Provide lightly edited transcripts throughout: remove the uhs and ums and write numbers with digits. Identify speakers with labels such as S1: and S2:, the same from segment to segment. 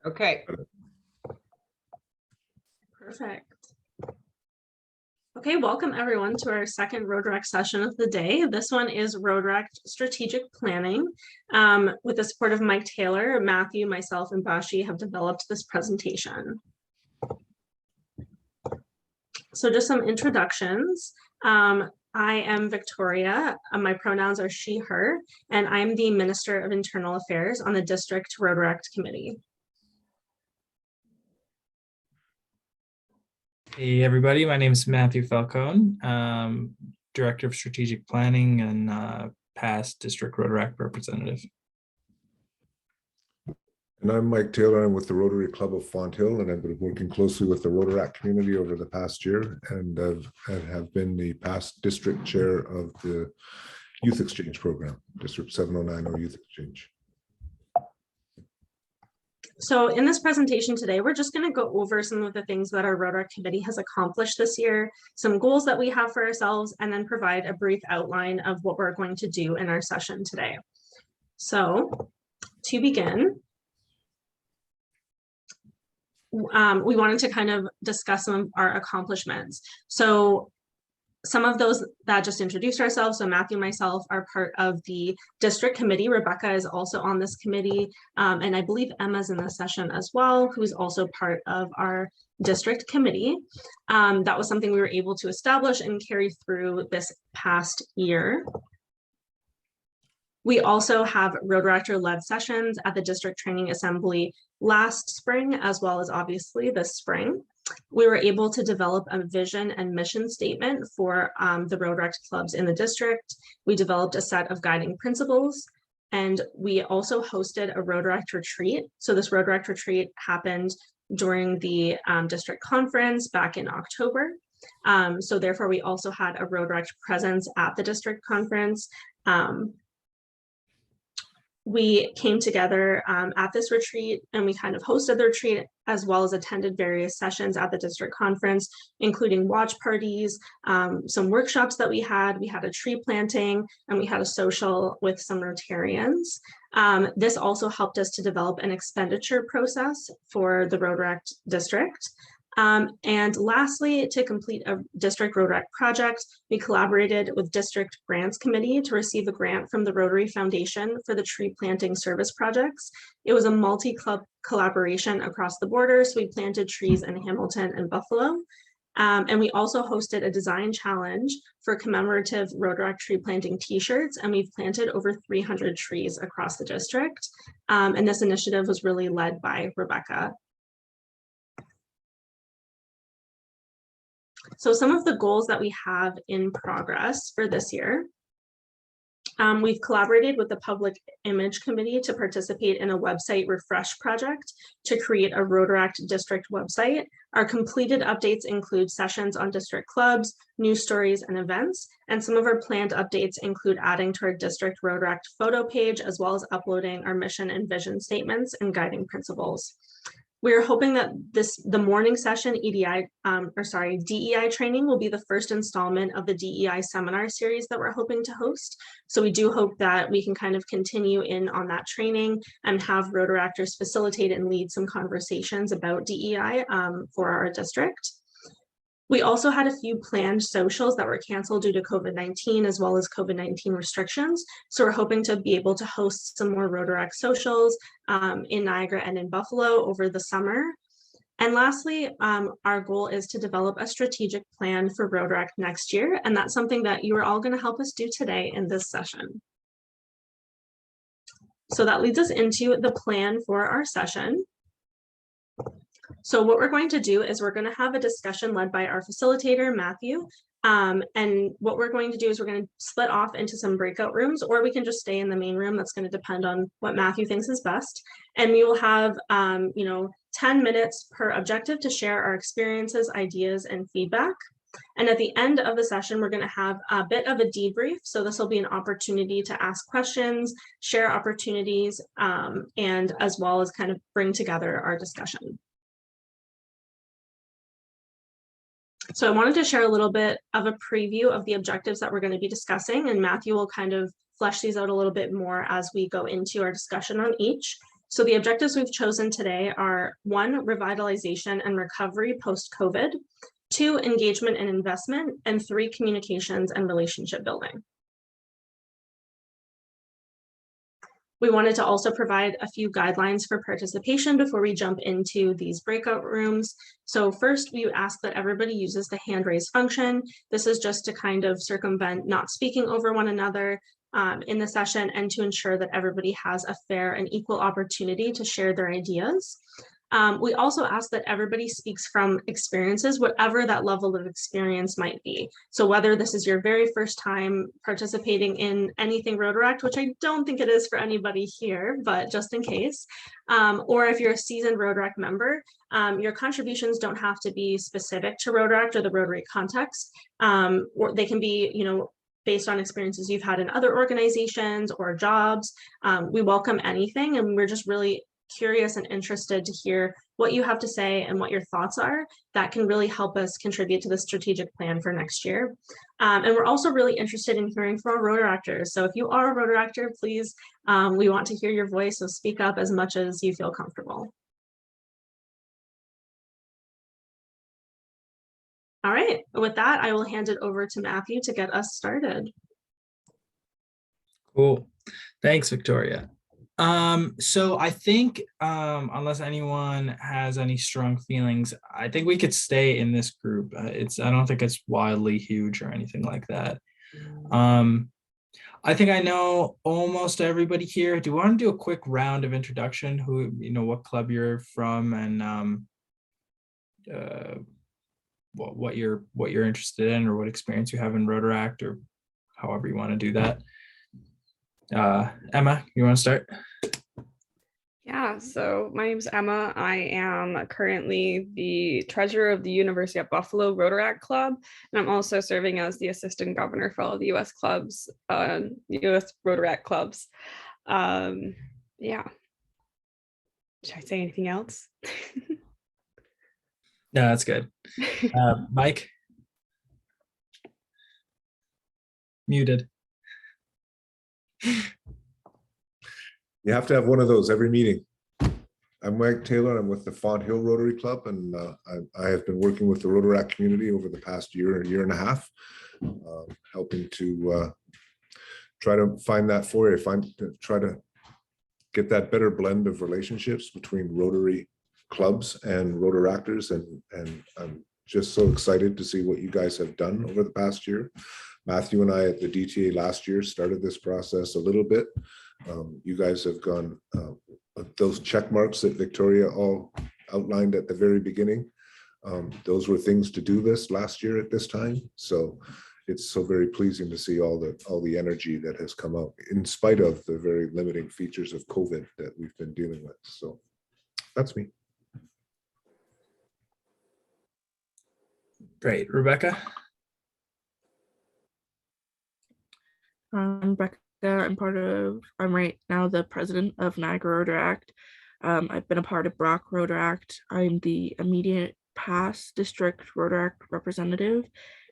S1: Okay.
S2: Perfect. Okay, welcome everyone to our second Rotaract session of the day. This one is Rotaract Strategic Planning. With the support of Mike Taylor, Matthew, myself, and Bashi have developed this presentation. So just some introductions. I am Victoria. My pronouns are she, her, and I'm the Minister of Internal Affairs on the District Rotaract Committee.
S3: Hey everybody, my name is Matthew Falcone, Director of Strategic Planning and past District Rotaract representative.
S4: And I'm Mike Taylor. I'm with the Rotary Club of Fonthill, and I've been working closely with the Rotaract community over the past year, and have been the past district chair of the Youth Exchange Program, District 7090 Youth Exchange.
S2: So in this presentation today, we're just going to go over some of the things that our Rotaract Committee has accomplished this year, some goals that we have for ourselves, and then provide a brief outline of what we're going to do in our session today. So to begin, we wanted to kind of discuss some of our accomplishments. So some of those that just introduced ourselves, so Matthew and myself are part of the district committee. Rebecca is also on this committee, and I believe Emma's in this session as well, who's also part of our district committee. That was something we were able to establish and carry through this past year. We also have Rotaractor-led sessions at the District Training Assembly last spring, as well as obviously this spring. We were able to develop a vision and mission statement for the Rotaract clubs in the district. We developed a set of guiding principles, and we also hosted a Rotaract retreat. So this Rotaract retreat happened during the district conference back in October. So therefore, we also had a Rotaract presence at the district conference. We came together at this retreat, and we kind of hosted the retreat as well as attended various sessions at the district conference, including watch parties, some workshops that we had a tree planting, and we had a social with some Rotarians. This also helped us to develop an expenditure process for the Rotaract district. And lastly, to complete a district Rotaract project, we collaborated with District Grants Committee to receive a grant from the Rotary Foundation for the tree planting service projects. It was a multi-club collaboration across the border, so we planted trees in Hamilton and Buffalo. And we also hosted a design challenge for commemorative Rotaract tree planting t-shirts, and we've planted over 300 trees across the district. And this initiative was really led by Rebecca. So some of the goals that we have in progress for this year, we've collaborated with the Public Image Committee to participate in a website refresh project to create a Rotaract district website. Our completed updates include sessions on district clubs, news stories, and events. And some of our planned updates include adding to our district Rotaract photo page, as well as uploading our mission and vision statements and guiding principles. We're hoping that the morning session DEI training will be the first installment of the DEI seminar series that we're hoping to host. So we do hope that we can kind of continue in on that training and have Rotaractors facilitate and lead some conversations about DEI for our district. We also had a few planned socials that were canceled due to COVID-19 as well as COVID-19 restrictions. So we're hoping to be able to host some more Rotaract socials in Niagara and in Buffalo over the summer. And lastly, our goal is to develop a strategic plan for Rotaract next year. And that's something that you are all going to help us do today in this session. So that leads us into the plan for our session. So what we're going to do is we're going to have a discussion led by our facilitator, Matthew. And what we're going to do is we're going to split off into some breakout rooms, or we can just stay in the main room. That's going to depend on what Matthew thinks is best. And we will have, 10 minutes per objective to share our experiences, ideas, and feedback. And at the end of the session, we're going to have a bit of a debrief. So this will be an opportunity to ask questions, share opportunities, and as well as kind of bring together our discussion. So I wanted to share a little bit of a preview of the objectives that we're going to be discussing, and Matthew will kind of flesh these out a little bit more as we go into our discussion on each. So the objectives we've chosen today are 1, revitalization and recovery post-COVID, 2, engagement and investment, and 3, communications and relationship building. We wanted to also provide a few guidelines for participation before we jump into these breakout rooms. So first, we ask that everybody uses the hand raise function. This is just to kind of circumvent not speaking over one another in the session, and to ensure that everybody has a fair and equal opportunity to share their ideas. We also ask that everybody speaks from experiences, whatever that level of experience might be. So whether this is your very first time participating in anything Rotaract, which I don't think it is for anybody here, but just in case, or if you're a seasoned Rotaract member, your contributions don't have to be specific to Rotaract or the Rotary context, or they can be, based on experiences you've had in other organizations or jobs. We welcome anything, and we're just really curious and interested to hear what you have to say and what your thoughts are that can really help us contribute to the strategic plan for next year. And we're also really interested in hearing from our Rotaractors. So if you are a Rotaractor, please, we want to hear your voice, so speak up as much as you feel comfortable. All right, with that, I will hand it over to Matthew to get us started.
S3: Cool. Thanks, Victoria. So I think, unless anyone has any strong feelings, I think we could stay in this group. I don't think it's wildly huge or anything like that. I think I know almost everybody here. Do you want to do a quick round of introduction? Who, what club you're from, and what you're interested in, or what experience you have in Rotaract, or however you want to do that. Emma, you want to start?
S1: Yeah, so my name is Emma. I am currently the treasurer of the University of Buffalo Rotaract Club, and I'm also serving as the assistant governor for all the U.S. clubs, U.S. Rotaract clubs. Yeah. Should I say anything else?
S3: No, that's good. Mike? Muted.
S4: You have to have one of those every meeting. I'm Mike Taylor. I'm with the Font Hill Rotary Club, and I have been working with the Rotaract community over the past year and a half, helping to try to find that try to get that better blend of relationships between Rotary clubs and Rotaractors, and I'm just so excited to see what you guys have done over the past year. Matthew and I at the DTA last year started this process a little bit. You guys have gone, those check marks that Victoria all outlined at the very beginning, those were things to do this last year at this time. So it's so very pleasing to see all the energy that has come out in spite of the very limiting features of COVID that we've been dealing with. So that's me.
S3: Great. Rebecca?
S5: I'm Rebecca. I'm right now the president of Niagara Rotaract. I've been a part of Brock Rotaract. I'm the immediate past district Rotaract representative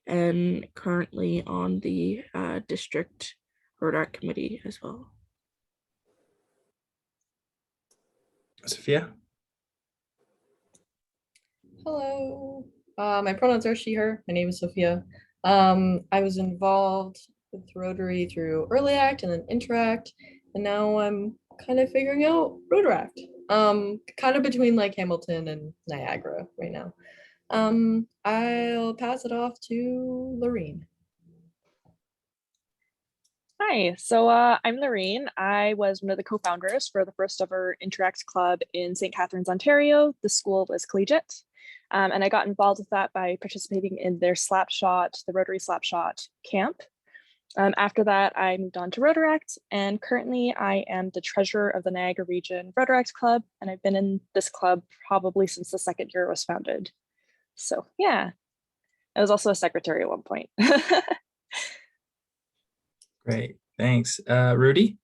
S5: and currently on the district Rotaract committee as well.
S3: Sophia?
S6: Hello. My pronouns are she, her. My name is Sophia. I was involved with Rotary through Early Act and then Interact, and now I'm kind of figuring out Rotaract. Kind of between like Hamilton and Niagara right now. I'll pass it off to Lorene.
S7: Hi, so I'm Lorene. I was one of the co-founders for the first ever Interact Club in St. Catharines, Ontario. The school was collegiate. And I got involved with that by participating in their Slapshot, the Rotary Slapshot camp. After that, I moved on to Rotaract, and currently I am the treasurer of the Niagara Region Rotaract Club, and I've been in this club probably since the second year it was founded. So yeah, I was also a secretary at one point.
S3: Great, thanks. Rudy?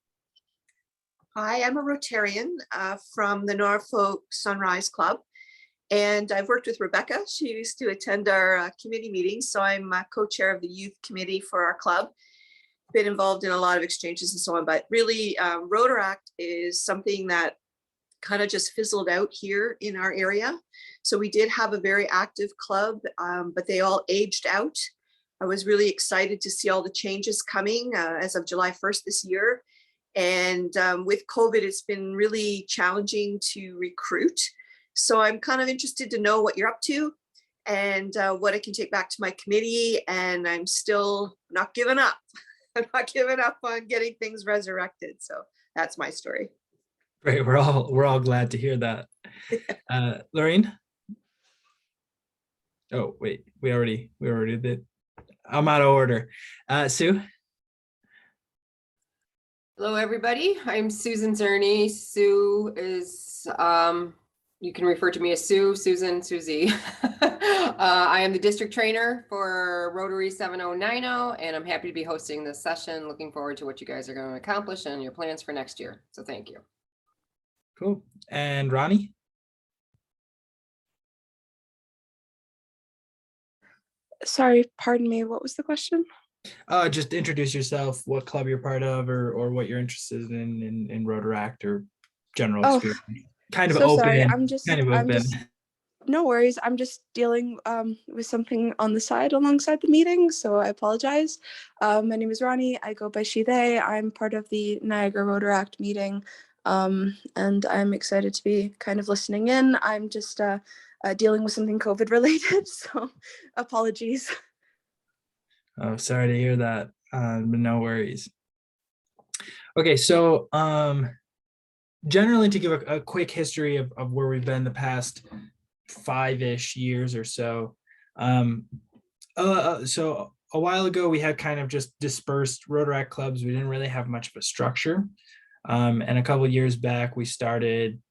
S8: Hi, I'm a Rotarian from the Norfolk Sunrise Club, and I've worked with Rebecca. She used to attend our committee meetings, so I'm co-chair of the youth committee for our club. Been involved in a lot of exchanges and so on, but really Rotaract is something that kind of just fizzled out here in our area. So we did have a very active club, but they all aged out. I was really excited to see all the changes coming as of July 1st this year. And with COVID, it's been really challenging to recruit. So I'm kind of interested to know what you're up to and what I can take back to my committee. And I'm still not giving up. I'm not giving up on getting things resurrected. So that's my story.
S3: Great. We're all glad to hear that. Lorraine? Oh, wait, we already did. I'm out of order. Sue?
S9: Hello, everybody. I'm Susan Zerny. Sue is, you can refer to me as Sue, Susan, Susie. I am the district trainer for Rotary 7090, and I'm happy to be hosting this session. Looking forward to what you guys are going to accomplish and your plans for next year. So thank you.
S3: Cool. And Ronnie?
S5: Sorry, pardon me. What was the question?
S3: Just introduce yourself, what club you're part of, or what you're interested in Rotaract or general experience. Kind of
S5: so
S3: open.
S5: sorry. No worries. I'm just dealing with something on the side alongside the meeting, so I apologize. My name is Ronnie. I go by she, they. I'm part of the Niagara Rotaract meeting, and I'm excited to be kind of listening in. I'm just dealing with something COVID related, so apologies.
S3: Oh, sorry to hear that, but no worries. Okay, so generally to give a quick history of where we've been the past 5-ish years or so. So a while ago, we had kind of just dispersed Rotaract clubs. We didn't really have much of a structure. And a couple of years back, we started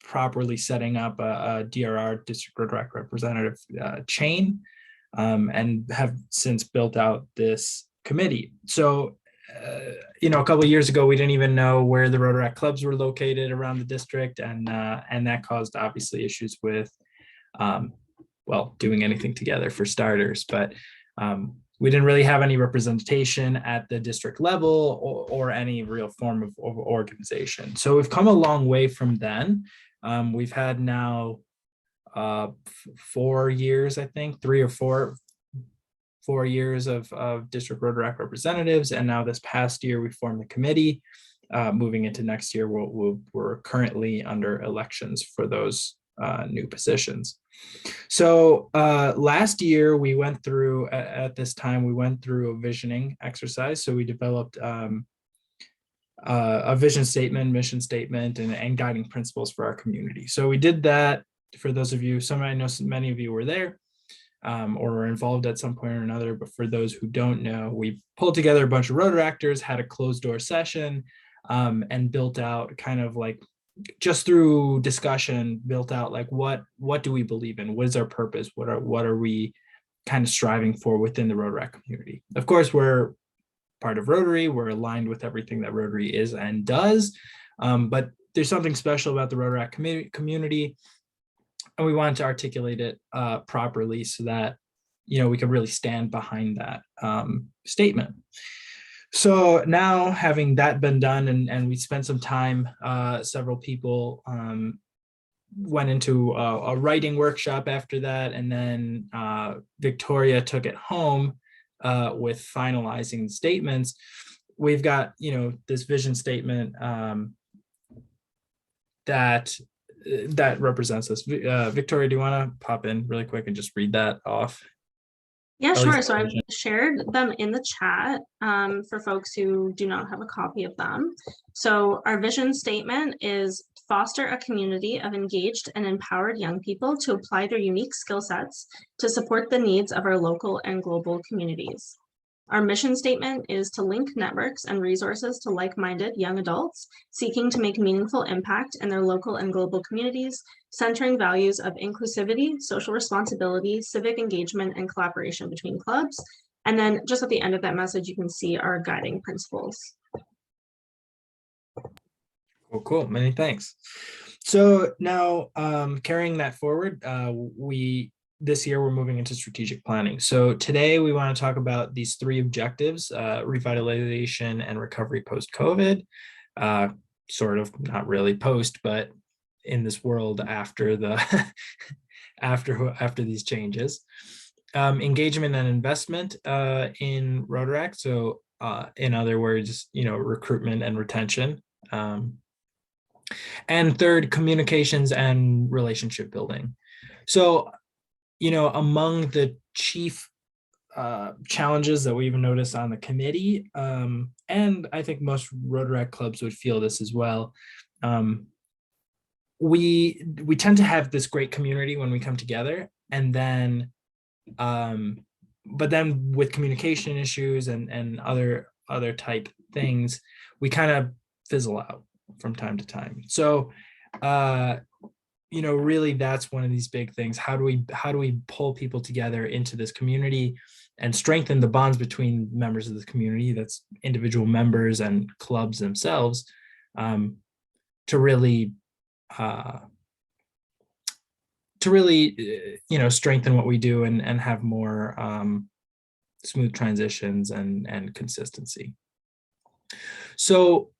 S3: properly setting up a DRR, District Rotaract Representative chain, and have since built out this committee. So, a couple of years ago, we didn't even know where the Rotaract clubs were located around the district, and that caused obviously issues with, doing anything together for starters. But we didn't really have any representation at the district level or any real form of organization. So we've come a long way from then. We've had now 4 years, I think, 3 or 4 years of district Rotaract representatives. And now this past year, we formed the committee. Moving into next year, we're currently under elections for those new positions. So last year, we went through, at this time, we went through a visioning exercise. So we developed a vision statement, mission statement, and guiding principles for our community. So we did that. For those of you, I know many of you were there or were involved at some point or another, but for those who don't know, we pulled together a bunch of Rotaractors, had a closed door session, and built out kind of like, just through discussion, built out like what do we believe in? What is our purpose? What are we kind of striving for within the Rotaract community? Of course, we're part of Rotary. We're aligned with everything that Rotary is and does, but there's something special about the Rotaract community, and we wanted to articulate it properly so that we could really stand behind that statement. So now, having that been done, and we spent some time, several people went into a writing workshop after that, and then Victoria took it home with finalizing the statements. We've got this vision statement that represents us. Victoria, do you want to pop in really quick and just read that off?
S2: Yeah, sure. So I've shared them in the chat for folks who do not have a copy of them. So our vision statement is foster a community of engaged and empowered young people to apply their unique skill sets to support the needs of our local and global communities. Our mission statement is to link networks and resources to like-minded young adults seeking to make meaningful impact in their local and global communities, centering values of inclusivity, social responsibility, civic engagement, and collaboration between clubs. And then just at the end of that message, you can see our guiding principles.
S3: Cool. Many thanks. So now, carrying that forward, this year we're moving into strategic planning. So today we want to talk about these 3 objectives: revitalization and recovery post-COVID. Sort of, not really post, but in this world after the after these changes. Engagement and investment in Rotaract. So in other words, recruitment and retention. And third, communications and relationship building. So, among the chief challenges that we even noticed on the committee, and I think most Rotaract clubs would feel this as well. We tend to have this great community when we come together, and then, but then with communication issues and other type things, we kind of fizzle out from time to time. So, really that's one of these big things. How do we pull people together into this community and strengthen the bonds between members of the community, that's individual members and clubs themselves, to really strengthen what we do and have more smooth transitions and consistency. So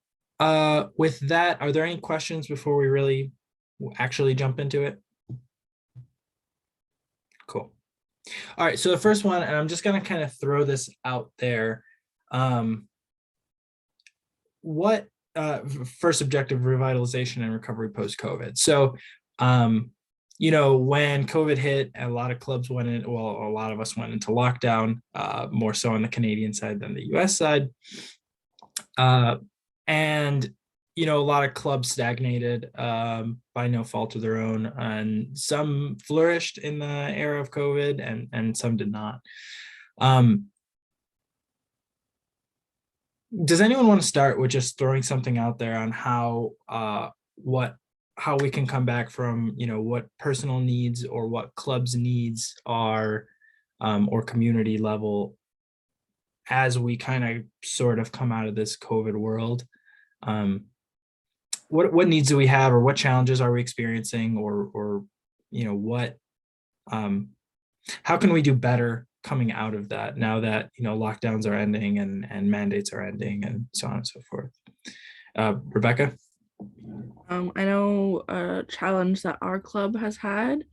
S3: with that, are there any questions before we really actually jump into it? Cool. All right, so the first one, and I'm just going to kind of throw this out there. What first objective, revitalization and recovery post-COVID. So, when COVID hit, a lot of clubs went in, well, a lot of us went into lockdown, more so on the Canadian side than the US side. And a lot of clubs stagnated by no fault of their own, and some flourished in the era of COVID and some did not. Does anyone want to start with just throwing something out there on how we can come back from, what personal needs or what clubs needs are, or community level, as we kind of sort of come out of this COVID world? What needs do we have, or what challenges are we experiencing, or what, how can we do better coming out of that now that lockdowns are ending and mandates are ending and so on and so forth? Rebecca?
S5: I know a challenge that our club has had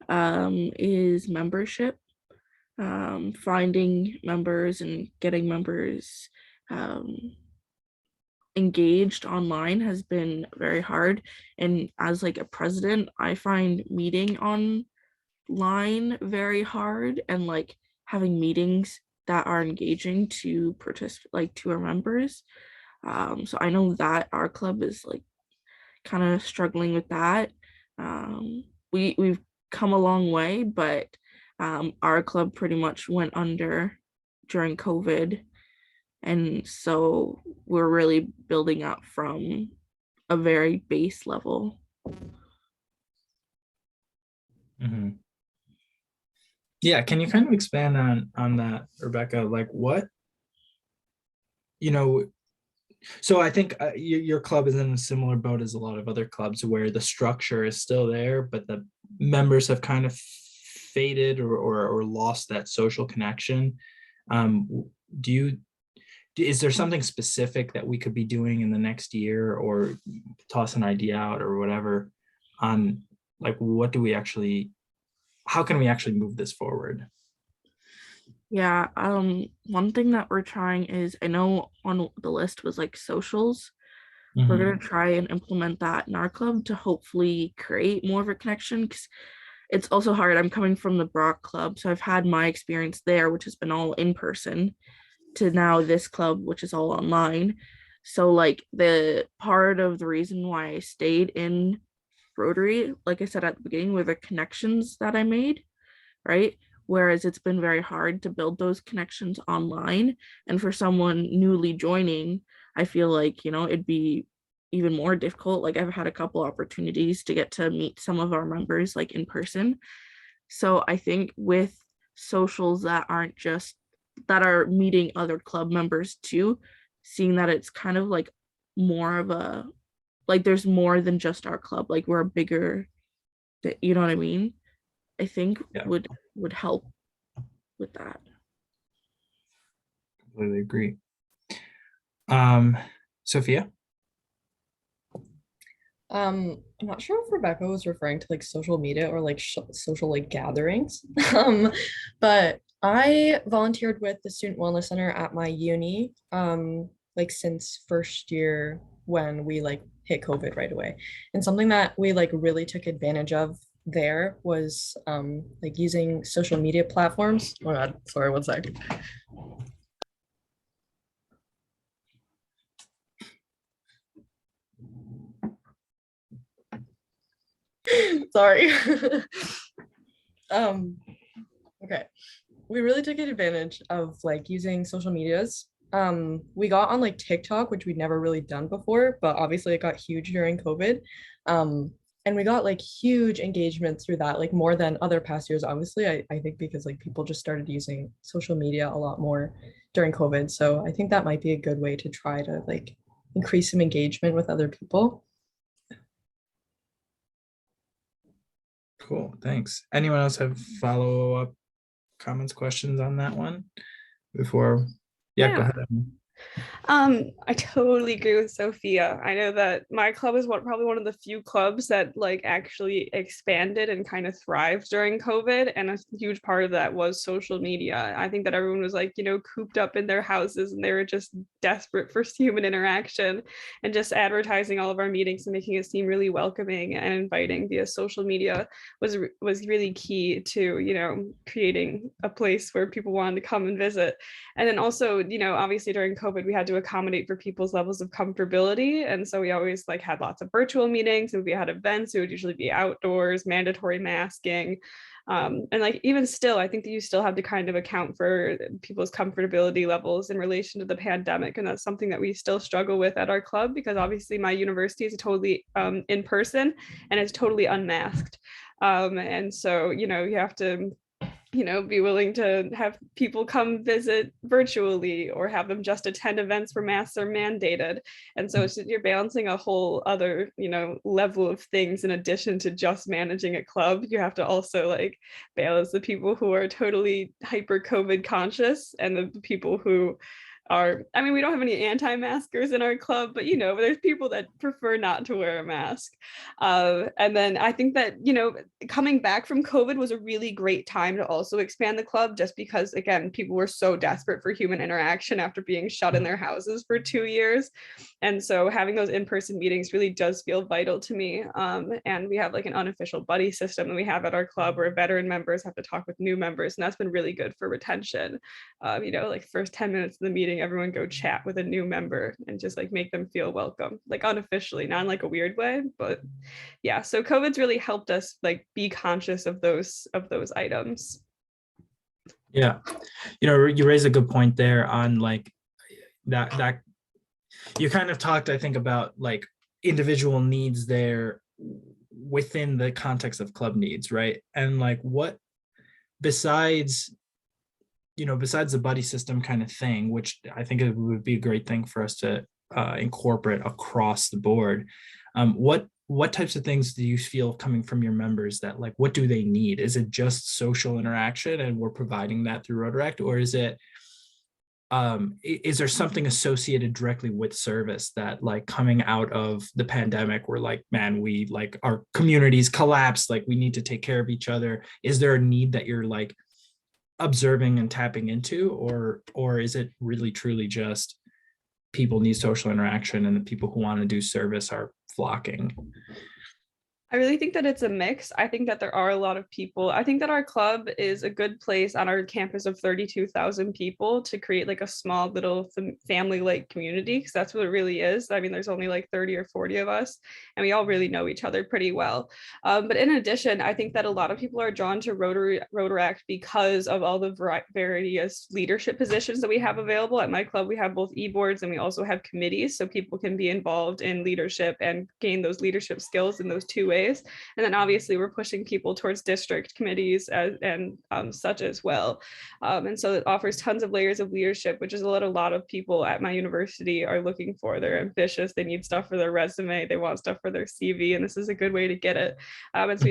S5: is membership. Finding members and getting members engaged online has been very hard. And as like a president, I find meeting online very hard, and like having meetings that are engaging to participate, to our members. So I know that our club is like kind of struggling with that. We've come a long way, but our club pretty much went under during COVID. And so we're really building up from a very base level.
S3: Mm-hmm. Yeah, can you kind of expand on that, Rebecca? Like what, so I think your club is in a similar boat as a lot of other clubs, where the structure is still there, but the members have kind of faded or lost that social connection. Is there something specific that we could be doing in the next year, or toss an idea out or whatever on like, how can we actually move this forward?
S5: Yeah, one thing that we're trying is, I know on the list was like socials. We're
S3: Mhm.
S5: gonna try and implement that in our club to hopefully create more of a connection, because it's also hard. I'm coming from the Brock club, so I've had my experience there, which has been all in person, to now this club, which is all online. So like the part of the reason why I stayed in Rotary, like I said at the beginning, were the connections that I made, right? Whereas it's been very hard to build those connections online. And for someone newly joining, I feel like, it'd be even more difficult. Like I've had a couple opportunities to get to meet some of our members like in person. So I think with socials that are meeting other club members too, seeing that it's kind of like more of a, like there's more than just our club, like we're a bigger, you know what I mean? I think
S3: Yeah.
S5: would help with that.
S3: Completely agree. Sophia?
S6: I'm not sure if Rebecca was referring to like social media or like social like gatherings. But I volunteered with the Student Wellness Center at my uni, like since first year when we like hit COVID right away. And something that we like really took advantage of there was like using social media platforms. Oh God, sorry, one sec. Sorry. um okay, we really took advantage of like using social medias. We got on like TikTok, which we'd never really done before, but obviously it got huge during COVID. And we got like huge engagement through that, like more than other past years, obviously. I think because like people just started using social media a lot more during COVID. So I think that might be a good way to try to like increase some engagement with other people.
S3: Cool, thanks. Anyone else have follow-up comments, questions on that one before? Yeah, go
S1: Yeah.
S3: ahead. Emma.
S1: I totally agree with Sophia. I know that my club is probably one of the few clubs that like actually expanded and kind of thrived during COVID. And a huge part of that was social media. I think that everyone was like, cooped up in their houses and they were just desperate for human interaction, and just advertising all of our meetings and making it seem really welcoming and inviting via social media was really key to, creating a place where people wanted to come and visit. And then also, obviously during COVID, we had to accommodate for people's levels of comfortability. And so we always like had lots of virtual meetings, and we had events, it would usually be outdoors, mandatory masking. And like even still, I think that you still have to kind of account for people's comfortability levels in relation to the pandemic. And that's something that we still struggle with at our club, because obviously my university is totally in person and it's totally unmasked. And so, you have to be willing to have people come visit virtually or have them just attend events where masks are mandated. And so you're balancing a whole other, level of things in addition to just managing a club. You have to also like balance the people who are totally hyper COVID conscious and the people who we don't have any anti-maskers in our club, but there's people that prefer not to wear a mask. And then I think that, coming back from COVID was a really great time to also expand the club, just because, again, people were so desperate for human interaction after being shut in their houses for 2 years. And so having those in-person meetings really does feel vital to me. And we have like an unofficial buddy system that we have at our club where veteran members have to talk with new members. And that's been really good for retention. Like first 10 minutes of the meeting, everyone go chat with a new member and just like make them feel welcome, like unofficially, not in like a weird way, but yeah. So COVID's really helped us like be conscious of those items.
S3: Yeah, you raise a good point there on like that you kind of talked, I think, about like individual needs there within the context of club needs, right? And like what besides the buddy system kind of thing, which I think it would be a great thing for us to incorporate across the board. What types of things do you feel coming from your members that like, what do they need? Is it just social interaction and we're providing that through Rotaract, or is there something associated directly with service that like coming out of the pandemic we're like, man, we like our communities collapsed, like we need to take care of each other? Is there a need that you're like observing and tapping into, or is it really truly just people need social interaction and the people who want to do service are flocking?
S1: I really think that it's a mix. I think that there are a lot of people. I think that our club is a good place on our campus of 32,000 people to create like a small little family-like community, because that's what it really is. I mean, there's only like 30 or 40 of us, and we all really know each other pretty well. But in addition, I think that a lot of people are drawn to Rotaract because of all the various leadership positions that we have available. At my club, we have both e-boards and we also have committees, so people can be involved in leadership and gain those leadership skills in those two ways. ways. And then obviously we're pushing people towards district committees and such as well. And so it offers tons of layers of leadership, which is what a lot of people at my university are looking for. They're ambitious, they need stuff for their resume, they want stuff for their CV, and this is a good way to get it. And so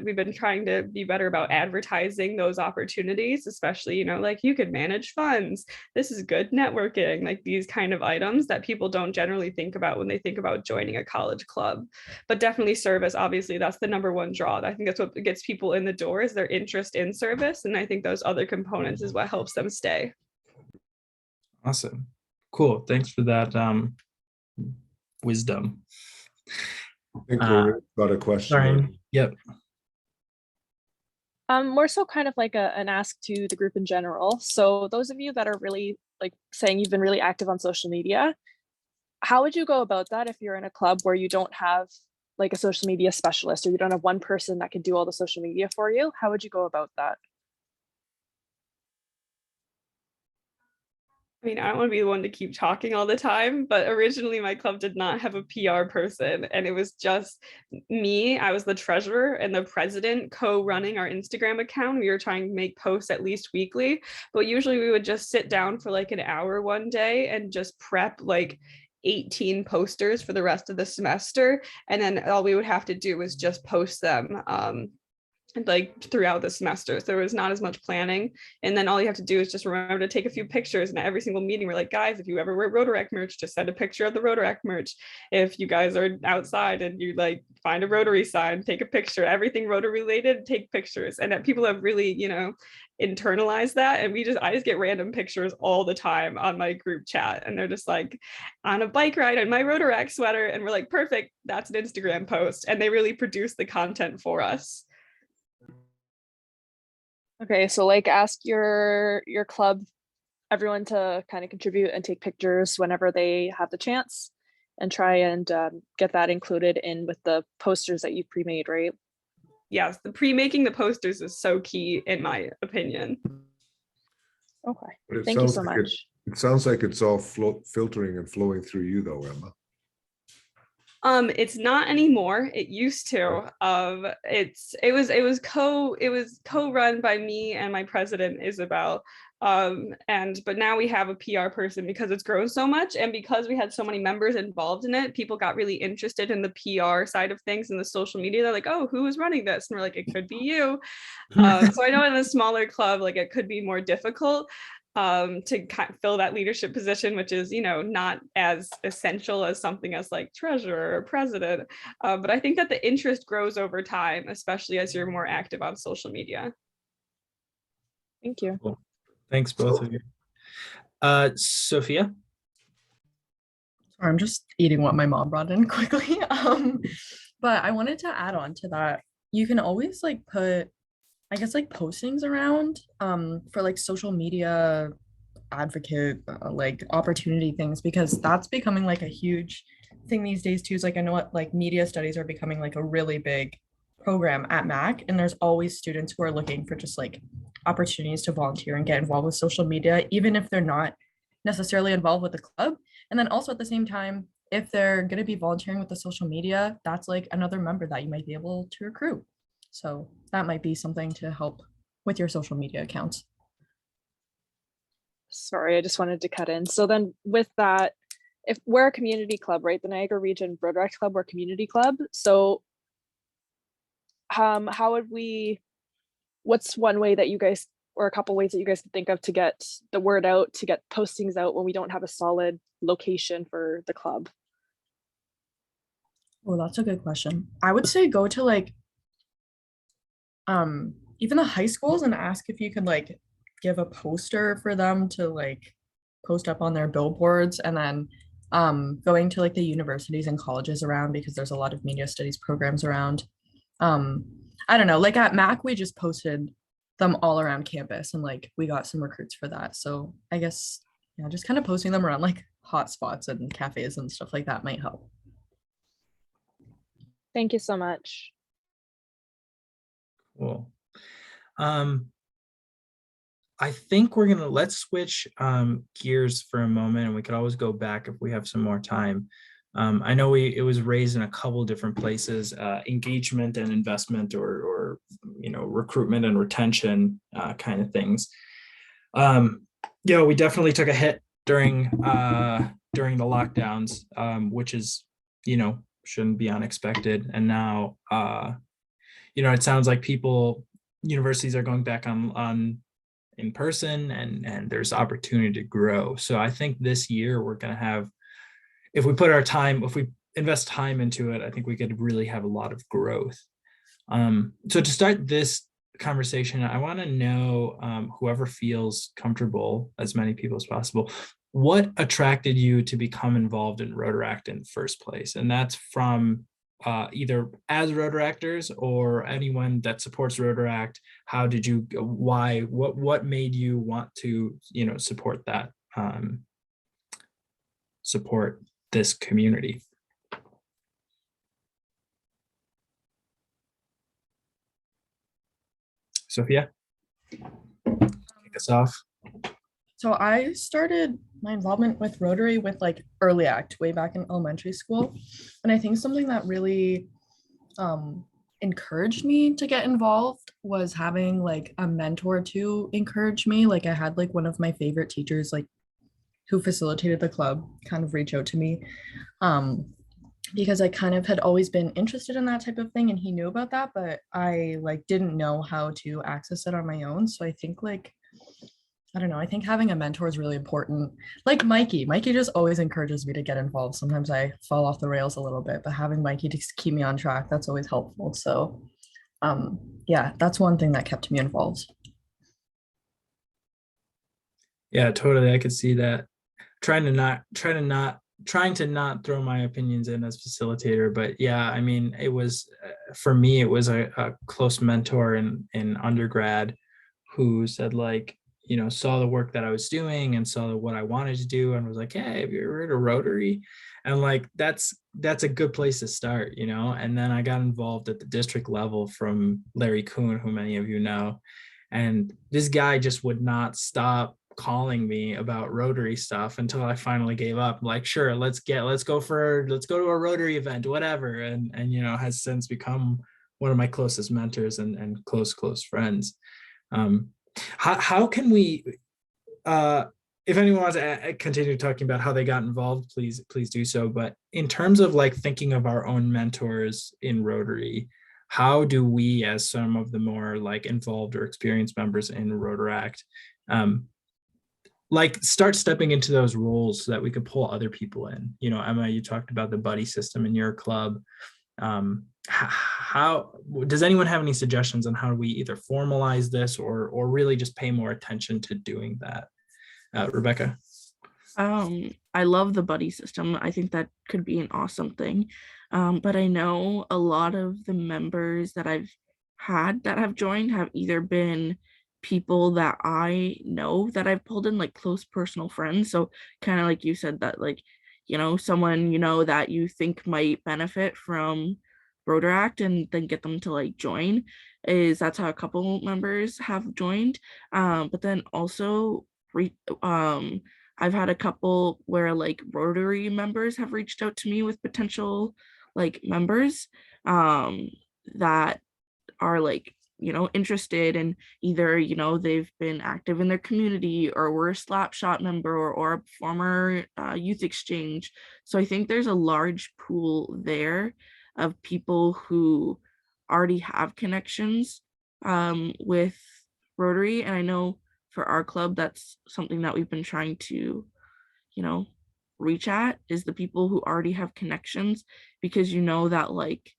S1: we've been trying to be better about advertising those opportunities, especially, you know, like you could manage funds. This is good networking, like these kind of items that people don't generally think about when they think about joining a college club. But definitely service, obviously, that's the number one draw. I think that's what gets people in the door, is their interest in service. And I think those other components is what helps them stay.
S3: Awesome. Cool. Thanks for that wisdom.
S4: I think Lorraine got a question.
S3: Sorry. Yep.
S7: More so kind of like an ask to the group in general. So those of you that are really like saying you've been really active on social media, how would you go about that if you're in a club where you don't have like a social media specialist, or you don't have one person that can do all the social media for you? How would you go about that?
S1: I mean, I don't want to be the one to keep talking all the time, but originally my club did not have a PR person, and it was just me. I was the treasurer and the president co-running our Instagram account. We were trying to make posts at least weekly, but usually we would just sit down for like an hour one day and just prep like 18 posters for the rest of the semester. And then all we would have to do was just post them like throughout the semester. So there was not as much planning. And then all you have to do is just remember to take a few pictures. And at every single meeting, we're like, guys, if you ever wear Rotaract merch, just send a picture of the Rotaract merch. If you guys are outside and you like find a Rotary sign, take a picture. Everything Rotary related, take pictures. And that people have really, you know, internalized that. And I just get random pictures all the time on my group chat. And they're just like on a bike ride in my Rotaract sweater. And we're like, perfect, that's an Instagram post. And they really produce the content for us.
S7: Okay, so like ask your club, everyone to kind of contribute and take pictures whenever they have the chance, and try and get that included in with the posters that you've pre-made, right?
S1: Yes, the pre-making the posters is so key in my opinion.
S7: Okay, thank you so much.
S4: It sounds like it's all filtering and flowing through you though, Emma.
S1: It's not anymore. It used to. It was co-run by me and my president Isabel. But now we have a PR person because it's grown so much, and because we had so many members involved in it, people got really interested in the PR side of things and the social media. They're like, oh, who is running this? And we're like, it could be you. So I know in a smaller club, like it could be more difficult to fill that leadership position, which is, you know, not as essential as something as like treasurer or president. But I think that the interest grows over time, especially as you're more active on social media.
S7: Thank you.
S3: Cool. Thanks, both of you. Sophia?
S10: Sorry, I'm just eating what my mom brought in quickly. But I wanted to add on to that. You can always like put, I guess, like postings around for like social media advocate like opportunity things, because that's becoming like a huge thing these days too. Is like, I know what like media studies are becoming like a really big program at Mac, and there's always students who are looking for just like opportunities to volunteer and get involved with social media, even if they're not necessarily involved with the club. And then also at the same time, if they're going to be volunteering with the social media, that's like another member that you might be able to recruit. So that might be something to help with your social media accounts.
S7: Sorry, I just wanted to cut in. So then with that, if we're a community club, right? The Niagara Region Rotaract Club, we're a community club. So how would we, what's one way that you guys, or a couple ways that you guys can think of to get the word out, to get postings out when we don't have a solid location for the club?
S10: Oh, that's a good question. I would say go to like even the high schools and ask if you could like give a poster for them to like post up on their billboards, and then going to like the universities and colleges around, because there's a lot of media studies programs around. I don't know, like at Mac we just posted them all around campus, and like we got some recruits for that. So I guess, yeah, just kind of posting them around like hot spots and cafes and stuff like that might help.
S7: Thank you so much.
S3: Cool. I think let's switch gears for a moment, and we could always go back if we have some more time. I know it was raised in a couple different places, engagement and investment, or recruitment and retention kind of things. We definitely took a hit during the lockdowns, which is, shouldn't be unexpected. And now, it sounds like universities are going back on in person, and there's opportunity to grow. So I think this year we're going to have, if we invest time into it, I think we could really have a lot of growth. So to start this conversation, I want to know, whoever feels comfortable, as many people as possible, what attracted you to become involved in Rotaract in the first place? And that's from either as Rotaractors or anyone that supports Rotaract. What made you want to, support that, support this community? Sophia, kick us off.
S10: So I started my involvement with Rotary with like Early Act way back in elementary school. And I think something that really encouraged me to get involved was having like a mentor to encourage me. Like I had like one of my favorite teachers, like who facilitated the club, kind of reach out to me, because I kind of had always been interested in that type of thing, and he knew about that, but I like didn't know how to access it on my own. So I think like, I don't know, I think having a mentor is really important. Like Mikey just always encourages me to get involved. Sometimes I fall off the rails a little bit, but having Mikey to keep me on track, that's always helpful. So yeah, that's one thing that kept me involved.
S3: Yeah, totally. I could see that. Trying to not throw my opinions in as facilitator, but yeah, I mean, it was, for me, it was a close mentor in undergrad who said, like, saw the work that I was doing and saw what I wanted to do and was like, hey, have you ever heard of Rotary? And like, that's a good place to start, and then I got involved at the district level from Larry Kuhn, who many of you know, and this guy just would not stop calling me about Rotary stuff until I finally gave up. Like, sure, let's go to a Rotary event, whatever. And has since become one of my closest mentors and close friends. How can we, if anyone wants to continue talking about how they got involved, please do so. But in terms of like thinking of our own mentors in Rotary, how do we, as some of the more like involved or experienced members in Rotaract, like start stepping into those roles so that we could pull other people in? Emma, you talked about the buddy system in your club. How does anyone have any suggestions on how do we either formalize this or really just pay more attention to doing that? Rebecca?
S5: I love the buddy system. I think that could be an awesome thing. But I know a lot of the members that I've had that have joined have either been people that I know that I've pulled in, like close personal friends. So kind of like you said, that like, someone that you think might benefit from Rotaract and then get them to like join. That's how a couple members have joined. But then also I've had a couple where like Rotary members have reached out to me with potential like members that are like, interested in either, they've been active in their community or were a Slapshot member or a former youth exchange. So I think there's a large pool there of people who already have connections with Rotary. And I know for our club, that's something that we've been trying to, reach at, is the people who already have connections, because that like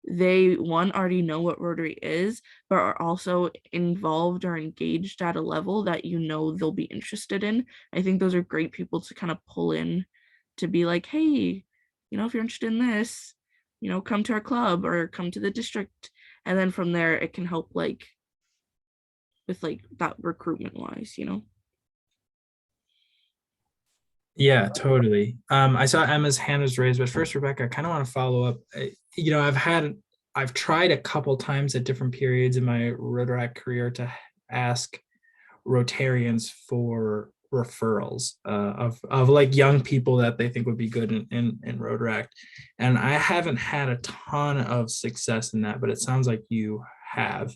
S5: they already know what Rotary is, but are also involved or engaged at a level that they'll be interested in. I think those are great people to kind of pull in to be like, hey, if you're interested in this, come to our club or come to the district. And then from there, it can help like with like that recruitment wise,
S3: Yeah, totally. I saw Emma's hand was raised, but first, Rebecca, I kind of want to follow up. I've tried a couple times at different periods in my Rotaract career to ask Rotarians for referrals of like young people that they think would be good in Rotaract. And I haven't had a ton of success in that, but it sounds like you have.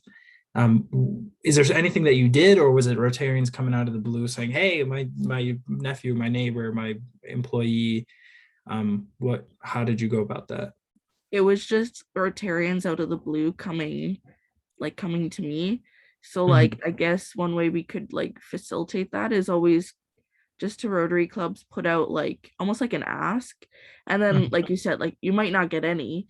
S3: Is there anything that you did, or was it Rotarians coming out of the blue saying, hey, my nephew, my neighbor, my employee, how did you go about that?
S5: It was just Rotarians out of the blue coming to me. So like I guess one way we could like facilitate that is always just to Rotary clubs put out like almost like an ask. And then like you said, like you might not get any,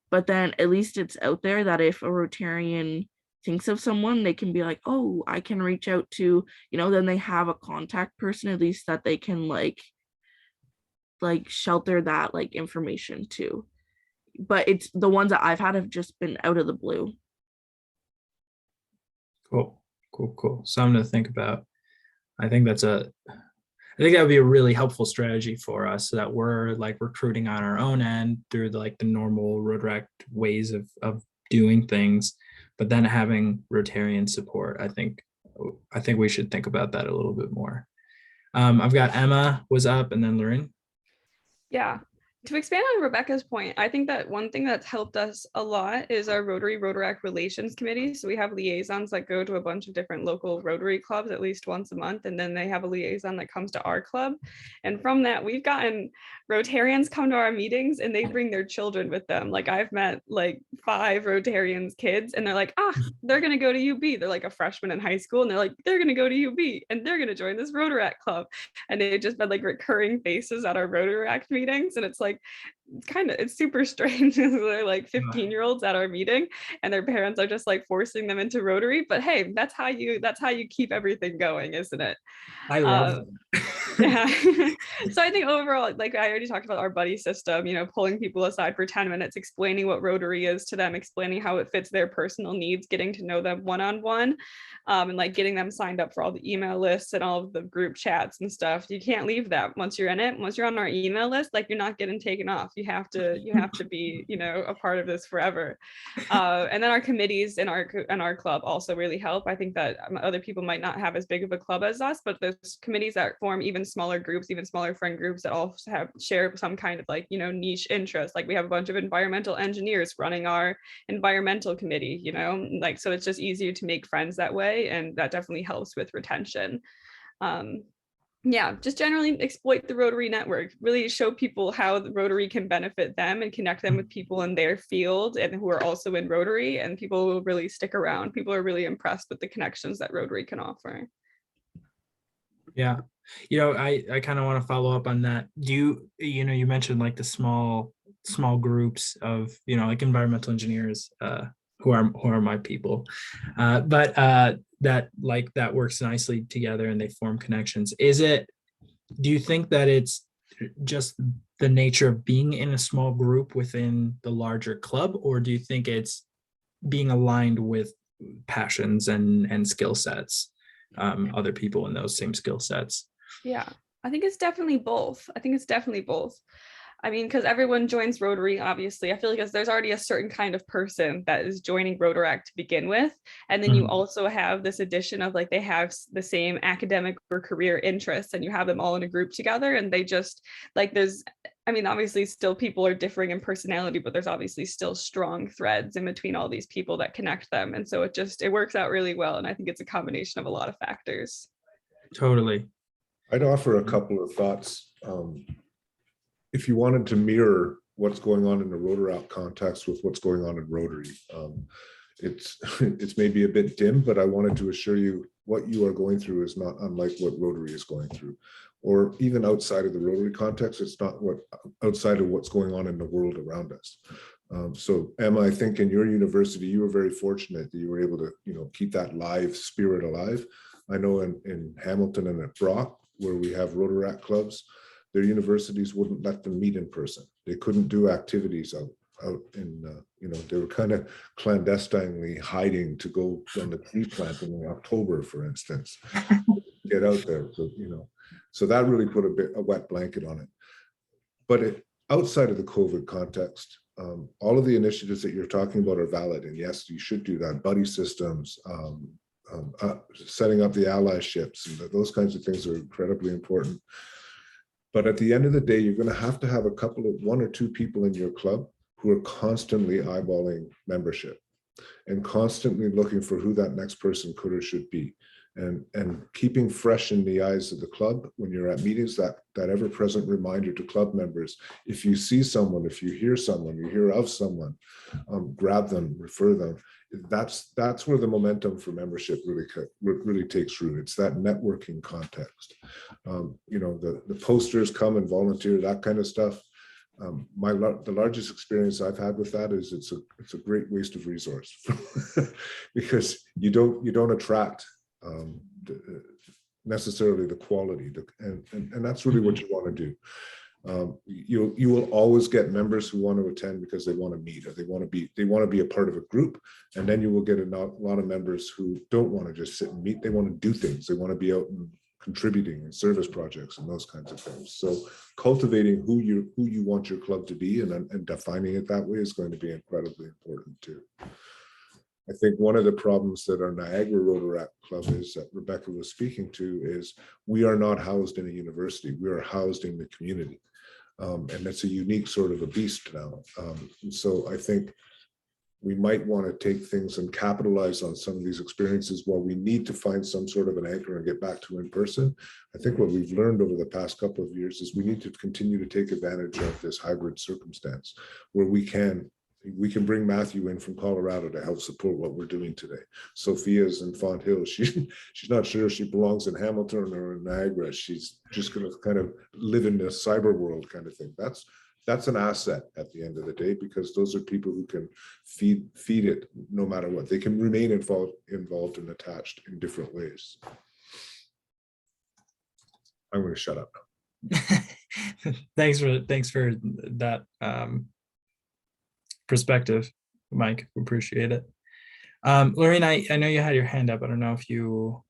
S5: but then at least it's out there that if a Rotarian thinks of someone, they can be like, oh, I can reach out to, then they have a contact person at least that they can like shelter that like information to. But it's the ones that I've had have just been out of the blue.
S3: Cool. Something to think about. I think that would be a really helpful strategy for us, so that we're like recruiting on our own end through the normal Rotaract ways of doing things, but then having Rotarian support. I think we should think about that a little bit more. I've got Emma was up, and then Lorraine.
S1: Yeah. To expand on Rebecca's point, I think that one thing that's helped us a lot is our Rotaract Relations Committee. So we have liaisons that go to a bunch of different local Rotary clubs at least once a month. And then they have a liaison that comes to our club. And from that, we've gotten Rotarians come to our meetings and they bring their children with them. Like I've met like 5 Rotarians kids and they're like, they're going to go to UB. They're like a freshman in high school and they're like, they're going to go to UB and they're going to join this Rotaract club. And they've just been like recurring faces at our Rotaract meetings. And it's like, it's super strange. They're like 15-year-olds at our meeting and their parents are just like forcing them into Rotary. But hey, that's how you keep everything going, isn't it?
S3: I love
S1: yeah. So I think overall, like I already talked about our buddy system, pulling people aside for 10 minutes, explaining what Rotary is to them, explaining how it fits their personal needs, getting to know them one-on-one, and like getting them signed up for all the email lists and all of the group chats and stuff. You can't leave that once you're in it. Once you're on our email list, like you're not getting taken off. You have to be, a part of this forever. And then our committees in our club also really help. I think that other people might not have as big of a club as us, but those committees that form even smaller groups, even smaller friend groups that all share some kind of niche interest. Like we have a bunch of environmental engineers running our environmental committee, so it's just easier to make friends that way. And that definitely helps with retention. Just generally exploit the Rotary network, really show people how the Rotary can benefit them and connect them with people in their field and who are also in Rotary, and people will really stick around. People are really impressed with the connections that Rotary can offer.
S3: Yeah. I kind of want to follow up on that. You mentioned like the small groups of, like environmental engineers, who are my people, but that works nicely together and they form connections. Do you think that it's just the nature of being in a small group within the larger club, or do you think it's being aligned with passions and skill sets, other people in those same skill sets?
S1: Yeah, I think it's definitely both. I mean, because everyone joins Rotary, obviously. I feel like there's already a certain kind of person that is joining Rotaract to begin with. And then you also have this addition of they have the same academic or career interests, and you have them all in a group together. And they just obviously still people are differing in personality, but there's obviously still strong threads in between all these people that connect them. And so it works out really well. And I think it's a combination of a lot of factors.
S3: Totally.
S4: I'd offer a couple of thoughts. If you wanted to mirror what's going on in the Rotaract context with what's going on in Rotary, it's maybe a bit dim, but I wanted to assure you what you are going through is not unlike what Rotary is going through, or even outside of the Rotary context. It's not outside of what's going on in the world around us. So Emma, I think in your university, you were very fortunate that you were able to, keep that live spirit alive. I know in Hamilton and at Brock, where we have Rotaract clubs, their universities wouldn't let them meet in person. They couldn't do activities out in, they were kind of clandestinely hiding to go on the tree planting in October, for instance, get out there. So that really put a wet blanket on it. But outside of the COVID context, all of the initiatives that you're talking about are valid. And yes, you should do that. Buddy systems, setting up the allyships, and those kinds of things are incredibly important. But at the end of the day, you're going to have a couple of 1 or 2 people in your club who are constantly eyeballing membership and constantly looking for who that next person could or should be. And keeping fresh in the eyes of the club when you're at meetings, that ever-present reminder to club members, if you see someone, if you hear someone, you hear of someone, grab them, refer them. That's where the momentum for membership really takes root. It's that networking context. You know, the posters come and volunteer, that kind of stuff. The largest experience I've had with that is it's a great waste of resource because you don't attract necessarily the quality, and that's really what you want to do. You will always get members who want to attend because they want to meet, or they want to be a part of a group, and then you will get a lot of members who don't want to just sit and meet. They want to do things. They want to be out and contributing in service projects and those kinds of things. So cultivating who you want your club to be and defining it that way is going to be incredibly important too. I think one of the problems that our Niagara Rotaract Club is, that Rebecca was speaking to, is we are not housed in a university. We are housed in the community. And it's a unique sort of a beast now. And so I think we might want to take things and capitalize on some of these experiences while we need to find some sort of an anchor and get back to in person. I think what we've learned over the past couple of years is we need to continue to take advantage of this hybrid circumstance where we can bring Matthew in from Colorado to help support what we're doing today. Sophia's in Font Hill. She's not sure if she belongs in Hamilton or in Niagara. She's just going to kind of live in the cyber world kind of thing. That's an asset at the end of the day, because those are people who can feed it no matter what. They can remain involved and attached in different ways. I'm going to shut up now.
S3: Thanks for that perspective, Mike. Appreciate it. Lorraine, I know you had your hand up. I don't know if you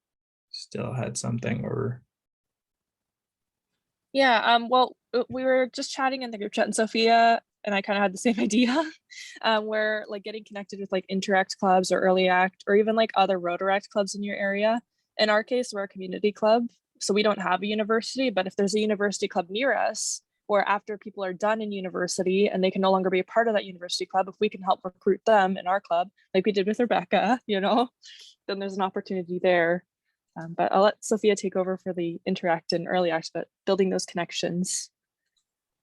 S3: still had something or.
S7: Yeah, well, we were just chatting in the group chat, and Sophia and I kind of had the same idea, where like getting connected with like Interact clubs or Early Act or even like other Rotaract clubs in your area. In our case, we're a community club, so we don't have a university, but if there's a university club near us, or after people are done in university and they can no longer be a part of that university club, if we can help recruit them in our club, like we did with Rebecca, you know, then there's an opportunity there. But I'll let Sophia take over for the Interact and Early Act, but building those connections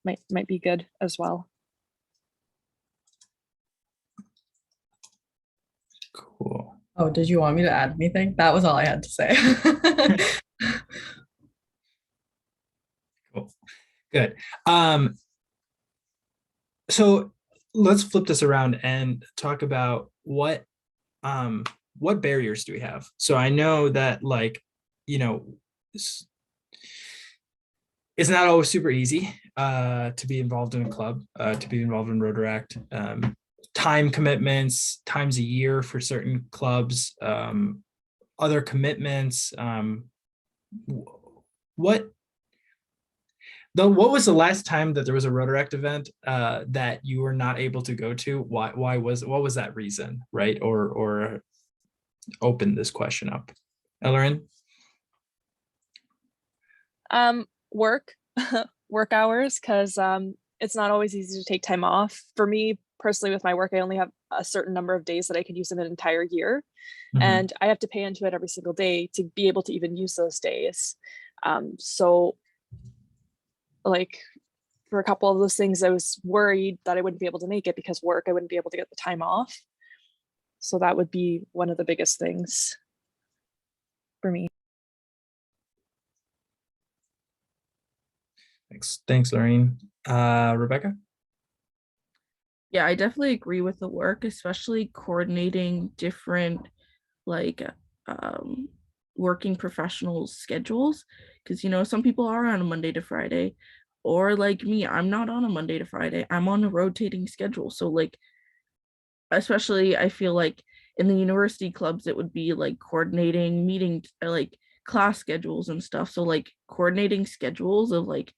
S7: might be good as well.
S3: Cool.
S10: Oh, did you want me to add anything? That was all I had to say.
S3: Cool. Good. So let's flip this around and talk about what barriers do we have? So I know that, like, you know, it's not always super easy to be involved in a club, to be involved in Rotaract. Time commitments, times a year for certain clubs, other commitments. What was the last time that there was a Rotaract event that you were not able to go to? What was that reason, right? Or open this question up. Ellerin?
S7: Work hours, because it's not always easy to take time off. For me personally, with my work, I only have a certain number of days that I can use in an entire year. Mm-hmm. And I have to pay into it every single day to be able to even use those days. So like for a couple of those things, I was worried that I wouldn't be able to make it because work, I wouldn't be able to get the time off. So that would be one of the biggest things for me.
S3: Thanks, Lorraine. Rebecca?
S5: Yeah, I definitely agree with the work, especially coordinating different like working professionals' schedules. Because, you know, some people are on a Monday to Friday, or like me, I'm not on a Monday to Friday. I'm on a rotating schedule. So like, especially I feel like in the university clubs, it would be like coordinating meetings, like class schedules and stuff. So like coordinating schedules of like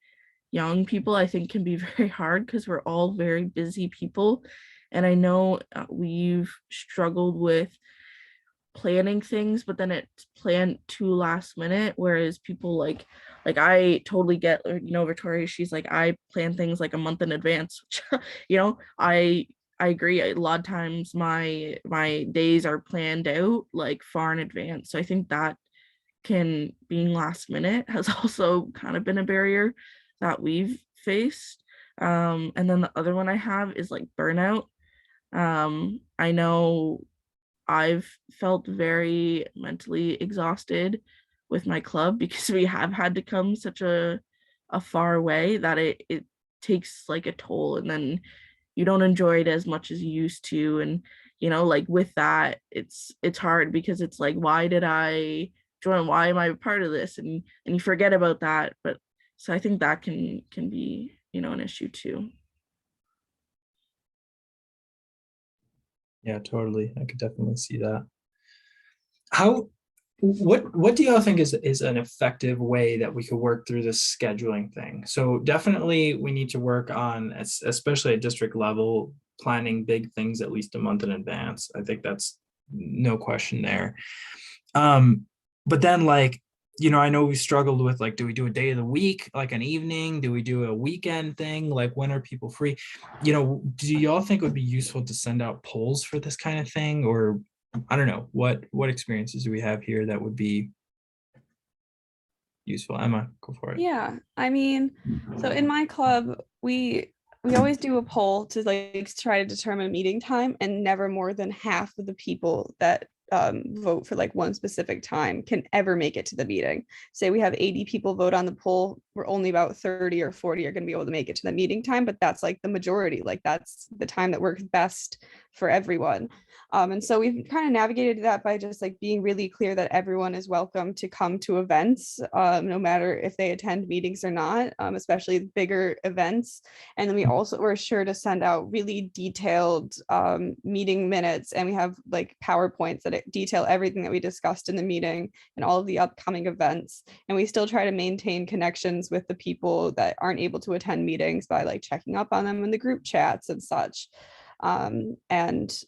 S5: young people, I think can be very hard because we're all very busy people. And I know we've struggled with planning things, but then it's planned too last minute, whereas people like I totally get, Victoria, she's like, I plan things like a month in advance, which, I agree. A lot of times my days are planned out like far in advance. So I think that being last minute has also kind of been a barrier that we've faced. And then the other one I have is like burnout. I know I've felt very mentally exhausted with my club because we have had to come such a far way that it takes like a toll, and then you don't enjoy it as much as you used to. And like with that, it's hard because it's like, why did I join? Why am I a part of this? And you forget about that. But so I think that can be, an issue too.
S3: Yeah, totally. I could definitely see that. What do y'all think is an effective way that we could work through this scheduling thing? So definitely we need to work on, especially at district level, planning big things at least a month in advance. I think that's no question there. But then I know we struggled with do we do a day of the week, like an evening? Do we do a weekend thing? Like, when are people free? Do y'all think it would be useful to send out polls for this kind of thing? Or I don't know, what experiences do we have here that would be useful? Emma, go for it.
S1: Yeah, I mean, so in my club, we always do a poll to try to determine meeting time, and never more than half of the people that vote for one specific time can ever make it to the meeting. Say we have 80 people vote on the poll, we're only about 30 or 40 are going to be able to make it to the meeting time, but that's the majority. That's the time that works best for everyone. And so we've kind of navigated that by just being really clear that everyone is welcome to come to events, no matter if they attend meetings or not, especially bigger events. And then we're sure to send out really detailed meeting minutes, and we have PowerPoints that detail everything that we discussed in the meeting and all of the upcoming events. And we still try to maintain connections with the people that aren't able to attend meetings by checking up on them in the group chats and such. And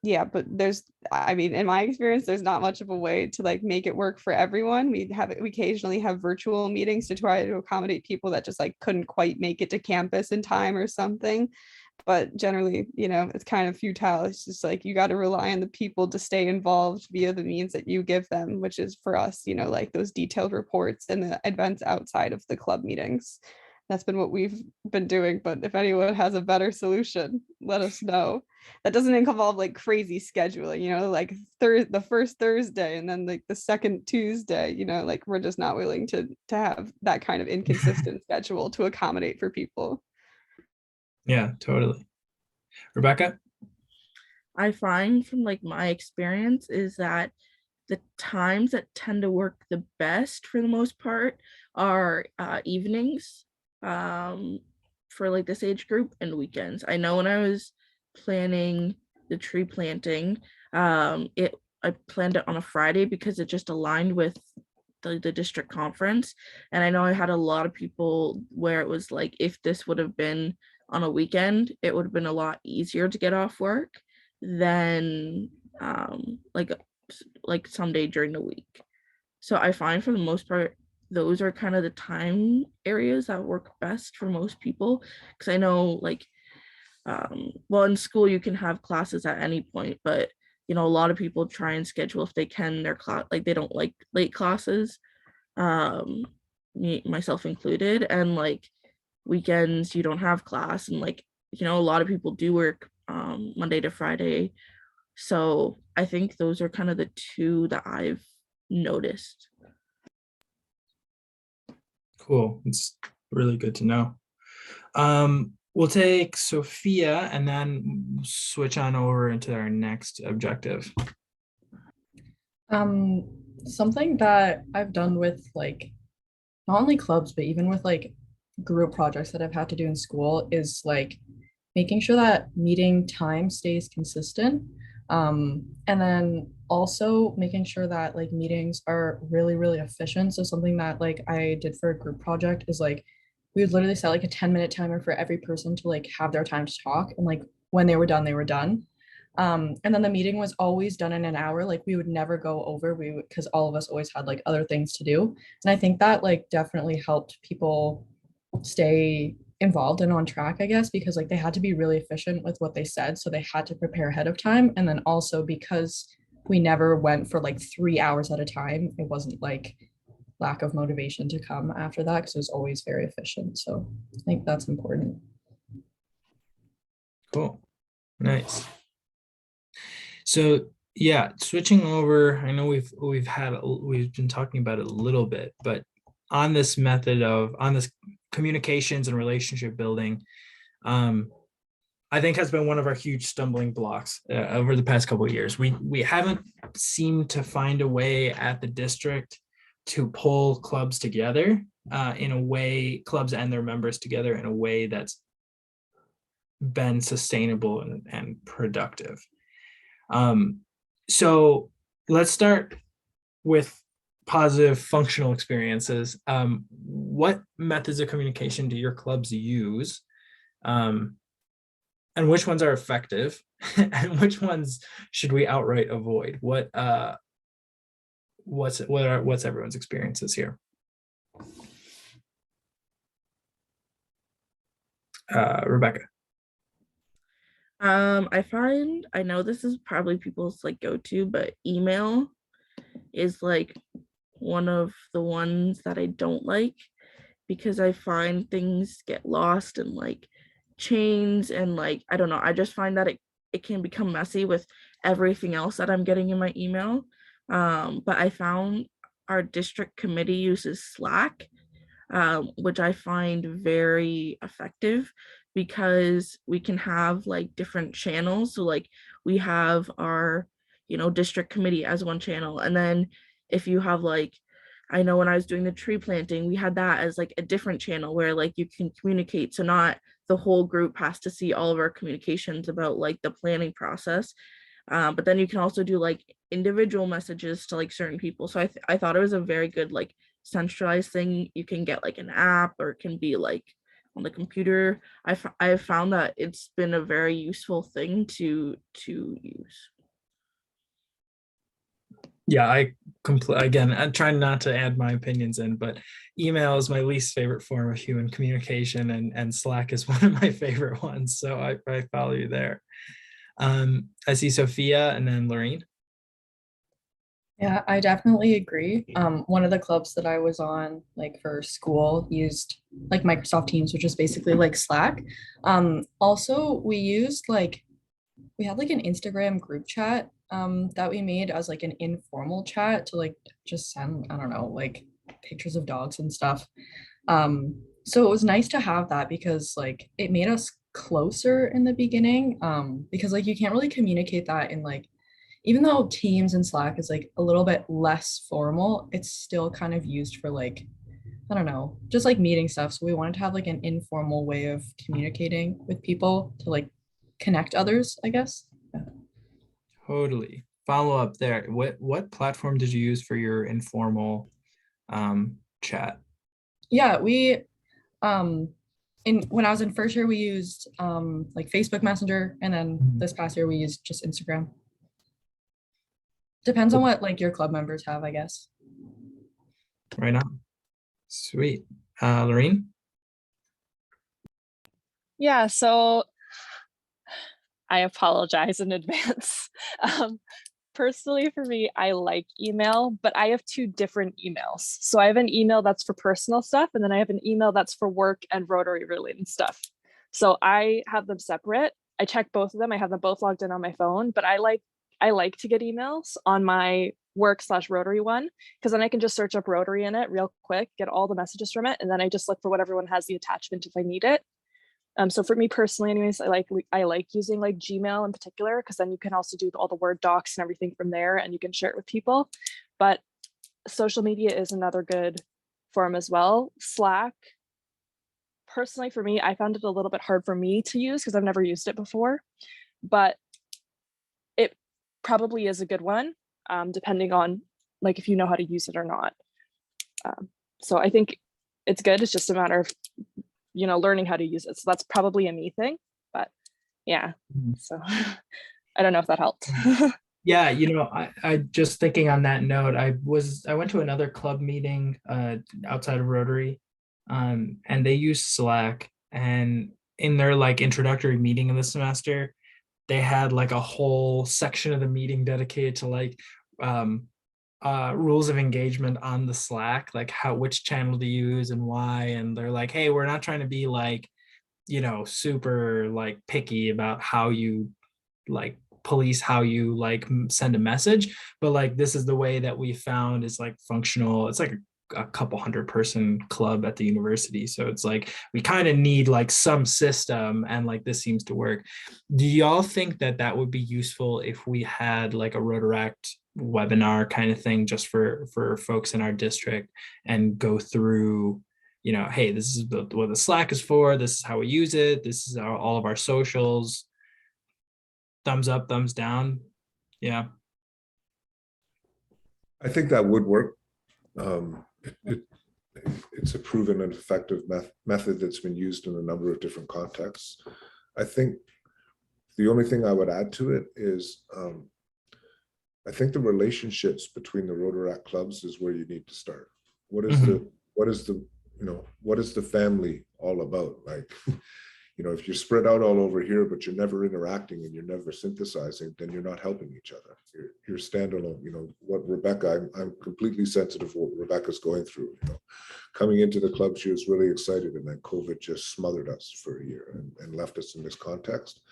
S1: yeah, but in my experience, there's not much of a way to make it work for everyone. We occasionally have virtual meetings to try to accommodate people that just couldn't quite make it to campus in time or something. But generally, it's kind of futile. It's just you got to rely on the people to stay involved via the means that you give them, which is for us, those detailed reports and the events outside of the club meetings. That's been what we've been doing. But if anyone has a better solution, let us know. That doesn't involve crazy scheduling, the first Thursday and then the second Tuesday, we're just not willing to have that kind of inconsistent schedule to accommodate for people.
S3: Yeah, totally. Rebecca?
S5: I find from my experience is that the times that tend to work the best for the most part are evenings for this age group, and weekends. I know when I was planning the tree planting, I planned it on a Friday because it just aligned with the district conference. And I know I had a lot of people where it was if this would have been on a weekend, it would have been a lot easier to get off work than someday during the week. So I find for the most part, those are kind of the time areas that work best for most people. Because I know in school you can have classes at any point, but a lot of people try and schedule if they can their class, they don't like late classes, me myself included. And weekends you don't have class, and a lot of people do work Monday to Friday. So I think those are kind of the two that I've noticed.
S3: Cool. It's really good to know. We'll take Sophia and then switch on over into our next objective.
S10: Something that I've done with not only clubs, but even with group projects that I've had to do in school is making sure that meeting time stays consistent. And then also making sure that meetings are really, really efficient. So something that I did for a group project is we would literally set a 10-minute timer for every person to have their time to talk, and when they were done, they were done. And then the meeting was always done in an hour. Like we would never go over, because all of us always had like other things to do. And I think that like definitely helped people stay involved and on track, I guess, because like they had to be really efficient with what they said. So they had to prepare ahead of time. And then also because we never went for like 3 hours at a time, it wasn't like lack of motivation to come after that, because it was always very efficient. So I think that's important.
S3: Cool. Nice. So yeah, switching over, I know we've been talking about it a little bit, but on this communications and relationship building, I think has been one of our huge stumbling blocks over the past couple of years. We haven't seemed to find a way at the district to pull clubs together in a way, clubs and their members together in a way that's been sustainable and productive. So let's start with positive functional experiences. What methods of communication do your clubs use? And which ones are effective and which ones should we outright avoid? What's everyone's experiences here? Rebecca.
S5: I know this is probably people's like go-to, but email is like one of the ones that I don't like, because I find things get lost in like chains, and like I don't know, I just find that it can become messy with everything else that I'm getting in my email. But I found our district committee uses Slack, which I find very effective, because we can have like different channels. So like we have our, district committee as one channel. And then if you have like, I know when I was doing the tree planting, we had that as like a different channel where like you can communicate. So not the whole group has to see all of our communications about like the planning process. But then you can also do like individual messages to like certain people. So I thought it was a very good like centralized thing. You can get like an app, or it can be like on the computer. I've found that it's been a very useful thing to use.
S3: Yeah, again, I'm trying not to add my opinions in, but email is my least favorite form of human communication, and Slack is one of my favorite ones. So I follow you there. I see Sophia and then Lorraine.
S10: Yeah, I definitely agree. One of the clubs that I was on, like for school, used like Microsoft Teams, which is basically like Slack. Also, we had like an Instagram group chat that we made as like an informal chat to like just send, I don't know, like pictures of dogs and stuff. So it was nice to have that, because like it made us closer in the beginning. Because like you can't really communicate that in like, even though Teams and Slack is like a little bit less formal, it's still kind of used for like, I don't know, just like meeting stuff. So we wanted to have like an informal way of communicating with people to like connect others, I guess. Yeah.
S3: Totally. Follow up there. What platform did you use for your informal chat?
S10: Yeah, we when I was in first year, we used like Facebook Messenger, and then this past year we used just Instagram. Depends on what like your club members have, I guess.
S3: Right on. Sweet. Lorraine?
S7: Yeah, so I apologize in advance. Personally, for me, I like email, but I have two different emails. So I have an email that's for personal stuff, and then I have an email that's for work and Rotary related stuff. So I have them separate. I check both of them. I have them both logged in on my phone, but I like to get emails on my work/Rotary one, because then I can just search up Rotary in it real quick, get all the messages from it, and then I just look for what everyone has the attachment if I need it. So for me personally, anyways, I like using like Gmail in particular, because then you can also do all the Word docs and everything from there, and you can share it with people. But social media is another good form as well. Slack, personally for me, I found it a little bit hard for me to use because I've never used it before, but it probably is a good one, depending on like if you know how to use it or not. So I think it's good. It's just a matter of learning how to use it. So that's probably a me thing, but yeah. So I don't know if that helped.
S3: Yeah, I just thinking on that note, I went to another club meeting outside of Rotary, and they use Slack, and in their like introductory meeting of the semester, they had like a whole section of the meeting dedicated to like rules of engagement on the Slack, like which channel to use and why. And they're like, hey, we're not trying to be like, super like picky about how you like police how you like send a message, but like this is the way that we found is like functional. It's like a couple 100-person club at the university, so it's like we kind of need like some system, and like this seems to work. Do y'all think that that would be useful if we had like a Rotaract webinar kind of thing just for folks in our district, and go through, hey, this is what the Slack is for, this is how we use it, this is all of our socials, thumbs up, thumbs down? Yeah.
S4: I think that would work. It's a proven and effective method that's been used in a number of different contexts. I think the only thing I would add to it is I think the relationships between the Rotaract clubs is where you need to start. What is the family all about? Like, if you're spread out all over here, but you're never interacting and you're never synthesizing, then you're not helping each other. You're standalone. What Rebecca, I'm completely sensitive to what Rebecca's going through. Coming into the club, she was really excited, and then COVID just smothered us for a year and left us in this context.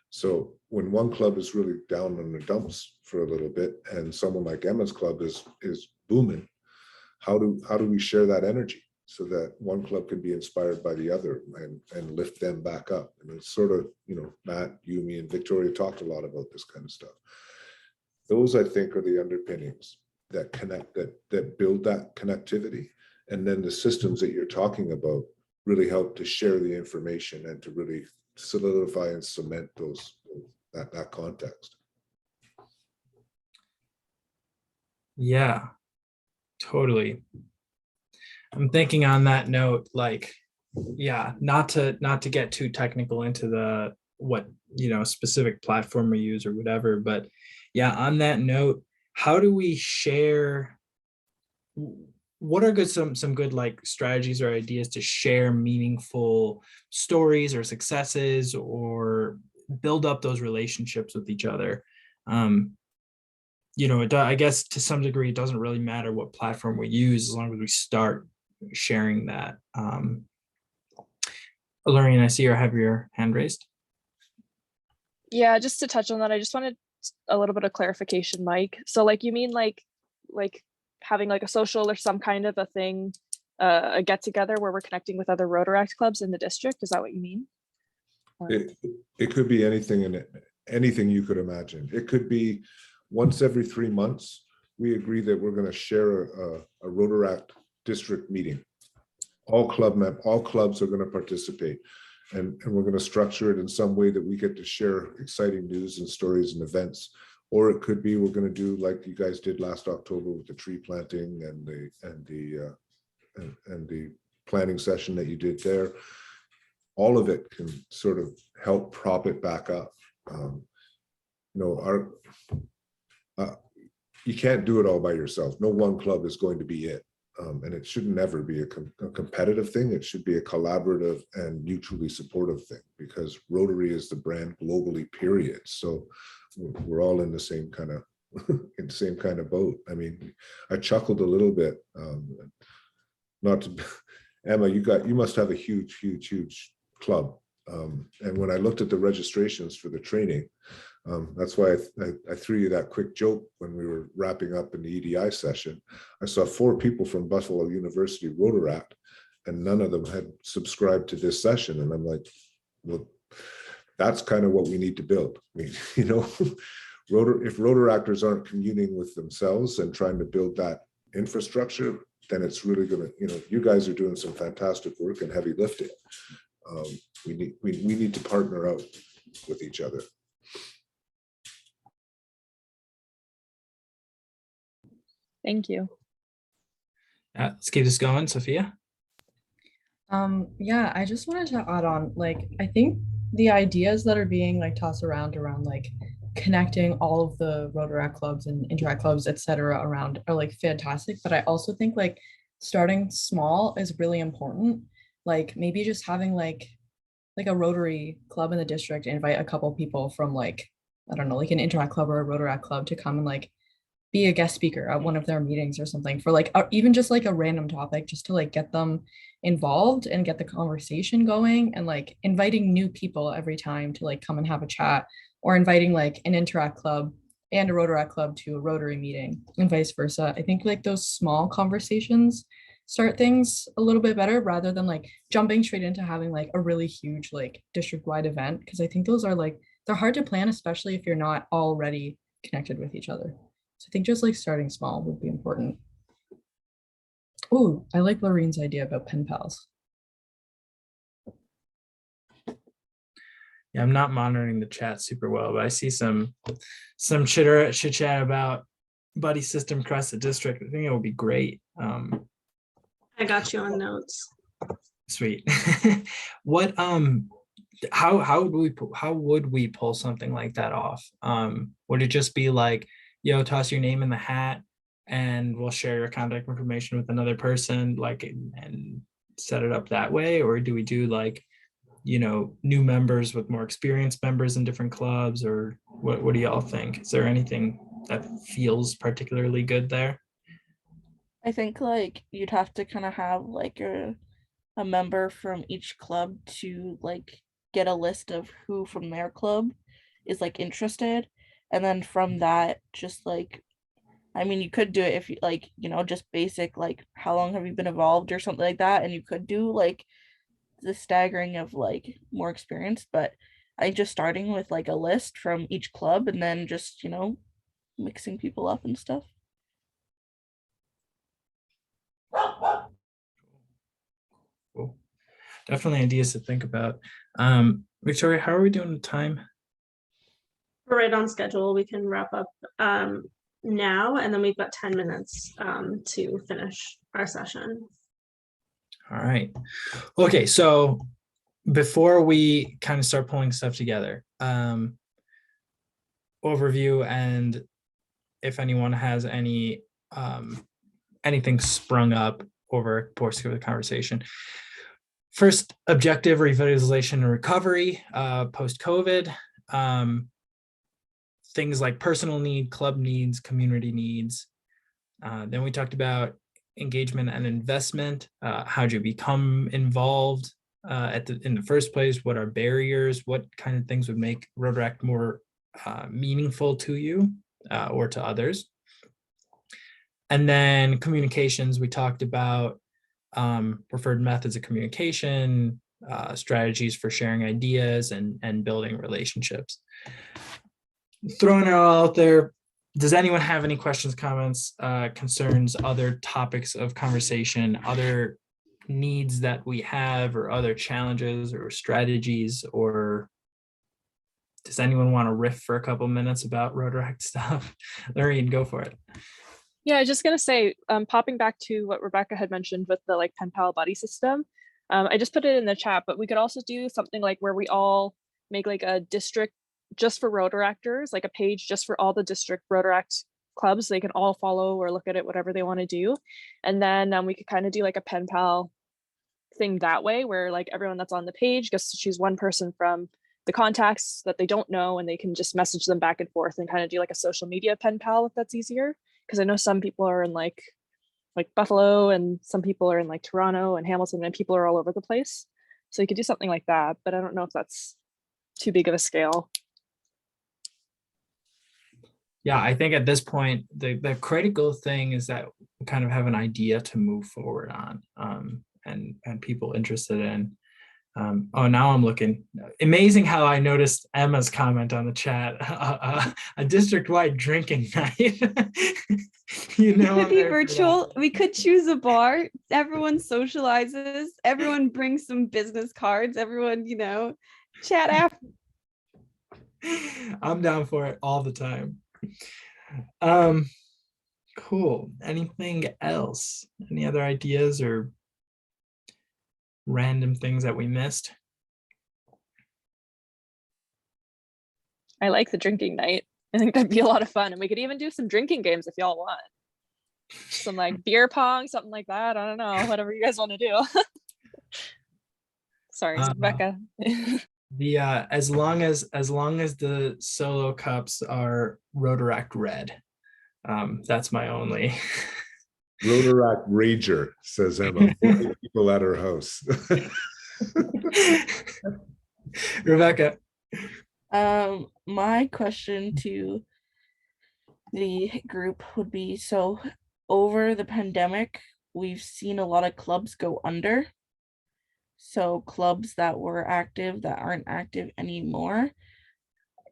S4: So when one club is really down in the dumps for a little bit, and someone like Emma's club is booming, how do we share that energy so that one club can be inspired by the other and lift them back up? And it's sort of, Matt, you, me, and Victoria talked a lot about this kind of stuff. Those, I think, are the underpinnings that connect, that build that connectivity. And then the systems that you're talking about really help to share the information and to really solidify and cement that context.
S3: Yeah, totally. I'm thinking on that note, like, yeah, not to get too technical into what specific platform we use or whatever, but yeah, on that note, how do we share? What are some good like strategies or ideas to share meaningful stories or successes, or build up those relationships with each other? I guess to some degree, it doesn't really matter what platform we use as long as we start sharing that. Lorraine, I see you have your hand raised.
S7: Yeah, just to touch on that, I just wanted a little bit of clarification, Mike. So like, you mean like having like a social or some kind of a thing, a get together where we're connecting with other Rotaract clubs in the district? Is that what you mean?
S4: It could be anything you could imagine. It could be once every 3 months, we agree that we're going to share a Rotaract district meeting. All clubs are going to participate, and we're going to structure it in some way that we get to share exciting news and stories and events. Or it could be we're going to do like you guys did last October with the tree planting and the planning session that you did there. All of it can sort of help prop it back up. You can't do it all by yourself. No one club is going to be it. And it should never be a competitive thing. It should be a collaborative and mutually supportive thing, because Rotary is the brand globally, period. So we're all in the same kind of boat. I mean, I chuckled a little bit. Emma, you must have a huge club. And when I looked at the registrations for the training, that's why I threw you that quick joke when we were wrapping up in the EDI session. I saw 4 people from Buffalo University Rotaract, and none of them had subscribed to this session. And I'm like, well, that's kind of what we need to build. I mean, if Rotaractors aren't communing with themselves and trying to build that infrastructure, then it's really going to, you guys are doing some fantastic work and heavy lifting. We need to partner out with each other.
S7: Thank you.
S3: Let's keep this going, Sophia.
S10: Yeah, I just wanted to add on, like, I think the ideas that are being like tossed around like connecting all of the Rotaract clubs and Interact clubs, etc., around are like fantastic. But I also think like starting small is really important. Like maybe just having like a Rotary club in the district, invite a couple people from like, I don't know, like an Interact club or a Rotaract club to come and like be a guest speaker at one of their meetings or something for like, or even just like a random topic, just to like get them involved and get the conversation going, and like inviting new people every time to like come and have a chat, or inviting like an Interact club and a Rotaract club to a Rotary meeting and vice versa. I think like those small conversations start things a little bit better rather than like jumping straight into having like a really huge like district-wide event, because I think those are like, they're hard to plan, especially if you're not already connected with each other. So I think just like starting small would be important. Oh, I like Lorraine's idea about pen pals.
S3: Yeah, I'm not monitoring the chat super well, but I see some chit chat about buddy system across the district. I think it would be great.
S2: I got you on notes.
S3: Sweet. What how would we pull something like that off? Would it just be like, yo, toss your name in the hat and we'll share your contact information with another person, like, and set it up that way? Or do we do like, you know, new members with more experienced members in different clubs? Or what do y'all think? Is there anything that feels particularly good there?
S5: I think like you'd have to kind of have like a member from each club to like get a list of who from their club is like interested, and then from that just like, I mean, you could do it if you like, you know, just basic like how long have you been involved or something like that, and you could do like the staggering of like more experience, but I just starting with like a list from each club and then just, you know, mixing people up and stuff.
S3: Cool. Definitely ideas to think about. Victoria, how are we doing with time?
S2: We're right on schedule. We can wrap up now, and then we've got 10 minutes to finish our session.
S3: All right. Okay, so before we kind of start pulling stuff together, overview, and if anyone has any anything sprung up over the course of the conversation. First objective, revitalization and recovery post-COVID. Things like personal need, club needs, community needs. Then we talked about engagement and investment. How do you become involved in the first place? What are barriers? What kind of things would make Rotaract more meaningful to you or to others? And then communications, we talked about preferred methods of communication, strategies for sharing ideas and building relationships. Throwing it all out there, does anyone have any questions, comments, concerns, other topics of conversation, other needs that we have, or other challenges or strategies? Or does anyone want to riff for a couple minutes about Rotaract stuff? Lorraine, go for it.
S7: Yeah, I was just gonna say, popping back to what Rebecca had mentioned with the like pen pal buddy system. I just put it in the chat, but we could also do something like where we all make like a district just for Rotaractors, like a page just for all the district Rotaract clubs. They can all follow or look at it, whatever they want to do. And then we could kind of do like a pen pal thing that way, where like everyone that's on the page gets to choose one person from the contacts that they don't know, and they can just message them back and forth and kind of do like a social media pen pal if that's easier. Because I know some people are in like Buffalo, and some people are in like Toronto and Hamilton, and people are all over the place. So you could do something like that, but I don't know if that's too big of a scale.
S3: Yeah, I think at this point, the critical thing is that we kind of have an idea to move forward on, and people interested in. Oh, now I'm looking. Amazing how I noticed Emma's comment on the chat. A district-wide drinking night. You know,
S1: it could be virtual. We could choose a bar. Everyone socializes. Everyone brings some business cards. Everyone, you know, chat after.
S3: I'm down for it all the time. Cool. Anything else? Any other ideas or random things that we missed?
S7: I like the drinking night. I think that'd be a lot of fun. And we could even do some drinking games if y'all want. Some like beer pong, something like that. I don't know, whatever you guys want to do. Sorry, Rebecca.
S3: The as long as the solo cups are Rotaract red, that's my only.
S4: Rotaract Rager, says Emma. 40 people at her house.
S3: Rebecca.
S5: My question to the group would be, so over the pandemic, we've seen a lot of clubs go under. So clubs that were active that aren't active anymore.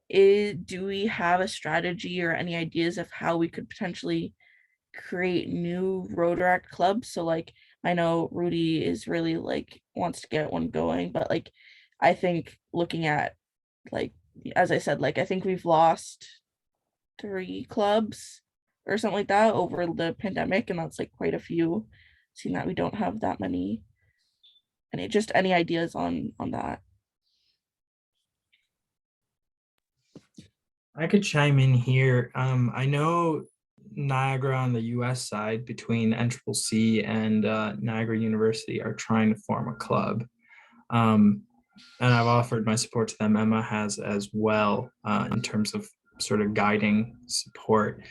S5: Do we have a strategy or any ideas of how we could potentially create new Rotaract clubs? So like, I know Rudy is really like wants to get one going, but like I think looking at, like, as I said, like I think we've lost 3 clubs or something like that over the pandemic, and that's like quite a few, seeing that we don't have that many. And just any ideas on that?
S3: I could chime in here. I know Niagara on the US side between NCCC and Niagara University are trying to form a club. And I've offered my support to them. Emma has as well, in terms of sort of guiding support.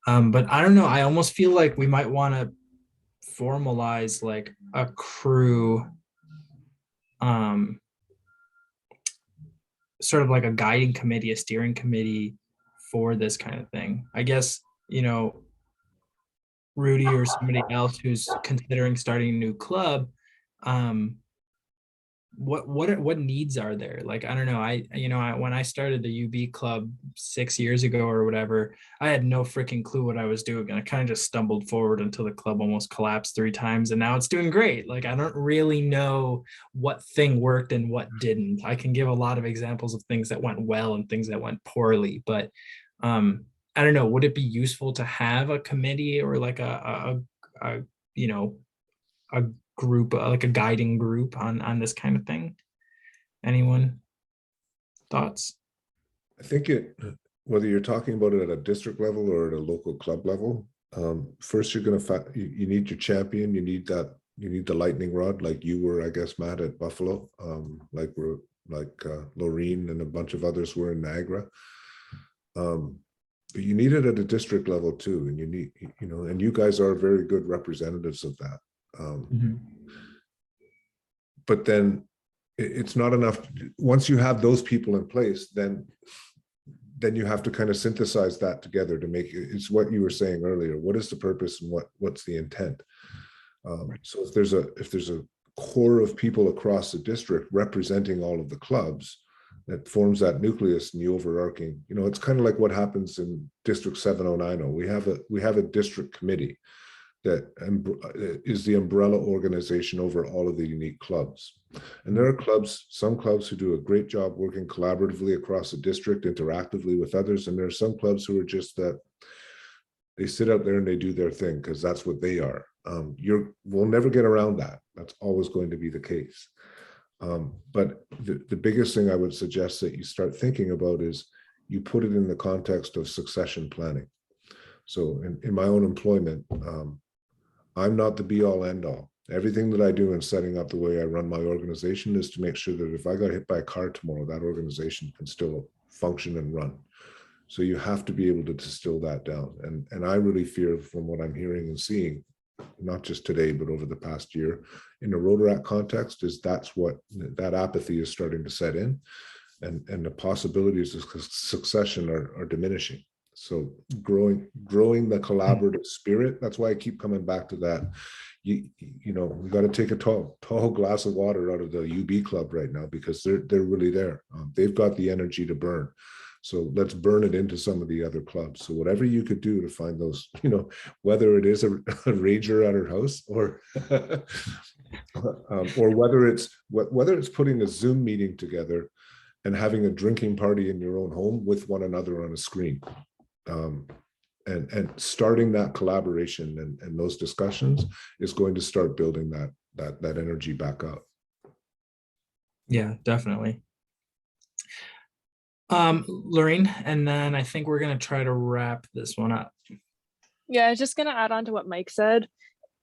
S3: But I don't know, I almost feel like we might want to formalize like a crew, sort of like a guiding committee, a steering committee for this kind of thing. I guess, you know, Rudy or somebody else who's considering starting a new club, what needs are there? Like, I don't know. When I started the UB club 6 years ago or whatever, I had no freaking clue what I was doing. And I kind of just stumbled forward until the club almost collapsed 3 times. And now it's doing great. Like, I don't really know what thing worked and what didn't. I can give a lot of examples of things that went well and things that went poorly, but I don't know, would it be useful to have a committee or like a group, like a guiding group on this kind of thing? Anyone thoughts?
S4: I think whether you're talking about it at a district level or at a local club level, first you're going to you need your champion. You need the lightning rod, like you were, I guess, Matt, at Buffalo, like Laureen and a bunch of others were in Niagara. But you need it at a district level too, and you need, and you guys are very good representatives of that. But then it's not enough. Once you have those people in place, then you have to kind of synthesize that together to make it. It's what you were saying earlier. What is the purpose and what's the intent? So if there's a core of people across the district representing all of the clubs, that forms that nucleus and the overarching, it's kind of like what happens in District 7090. We have a district committee that is the umbrella organization over all of the unique clubs. And there are some clubs who do a great job working collaboratively across the district, interactively with others. And there are some clubs who are just that they sit out there and they do their thing because that's what they are. We'll never get around that. That's always going to be the case. But the biggest thing I would suggest that you start thinking about is you put it in the context of succession planning. So in my own employment, I'm not the be all end all. Everything that I do in setting up the way I run my organization is to make sure that if I got hit by a car tomorrow, that organization can still function and run. So you have to be able to distill that down. And I really fear, from what I'm hearing and seeing, not just today, but over the past year, in the Rotaract context, is that apathy is starting to set in, and the possibilities of succession are diminishing. So growing the collaborative spirit. That's why I keep coming back to that. We got to take a tall glass of water out of the UB club right now, because they're really there. They've got the energy to burn. So let's burn it into some of the other clubs. So whatever you could do to find those, whether it is a rager at her house or or whether it's putting a Zoom meeting together and having a drinking party in your own home with one another on a screen. And starting that collaboration and those discussions is going to start building that energy back up.
S3: Yeah, definitely. Lorraine, and then I think we're gonna try to wrap this one up.
S7: Yeah, I was just gonna add on to what Mike said.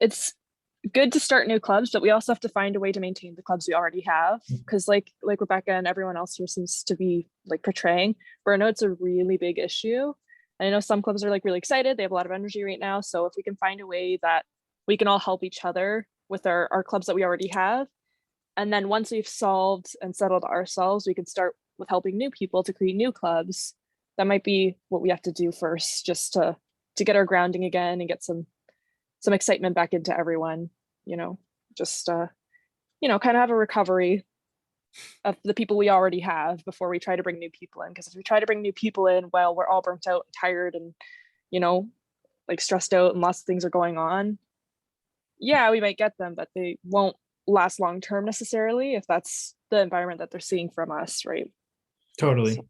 S7: It's good to start new clubs, but we also have to find a way to maintain the clubs we already have. Because like Rebecca and everyone else here seems to be like portraying, burnout's a really big issue. And I know some clubs are like really excited, they have a lot of energy right now. So if we can find a way that we can all help each other with our clubs that we already have. And then once we've solved and settled ourselves, we can start with helping new people to create new clubs. That might be what we have to do first, just to get our grounding again and get some excitement back into everyone, just kind of have a recovery of the people we already have before we try to bring new people in. Because if we try to bring new people in while we're all burnt out, tired, and like stressed out and lots of things are going on, yeah, we might get them, but they won't last long term necessarily if that's the environment that they're seeing from us, right?
S3: Totally.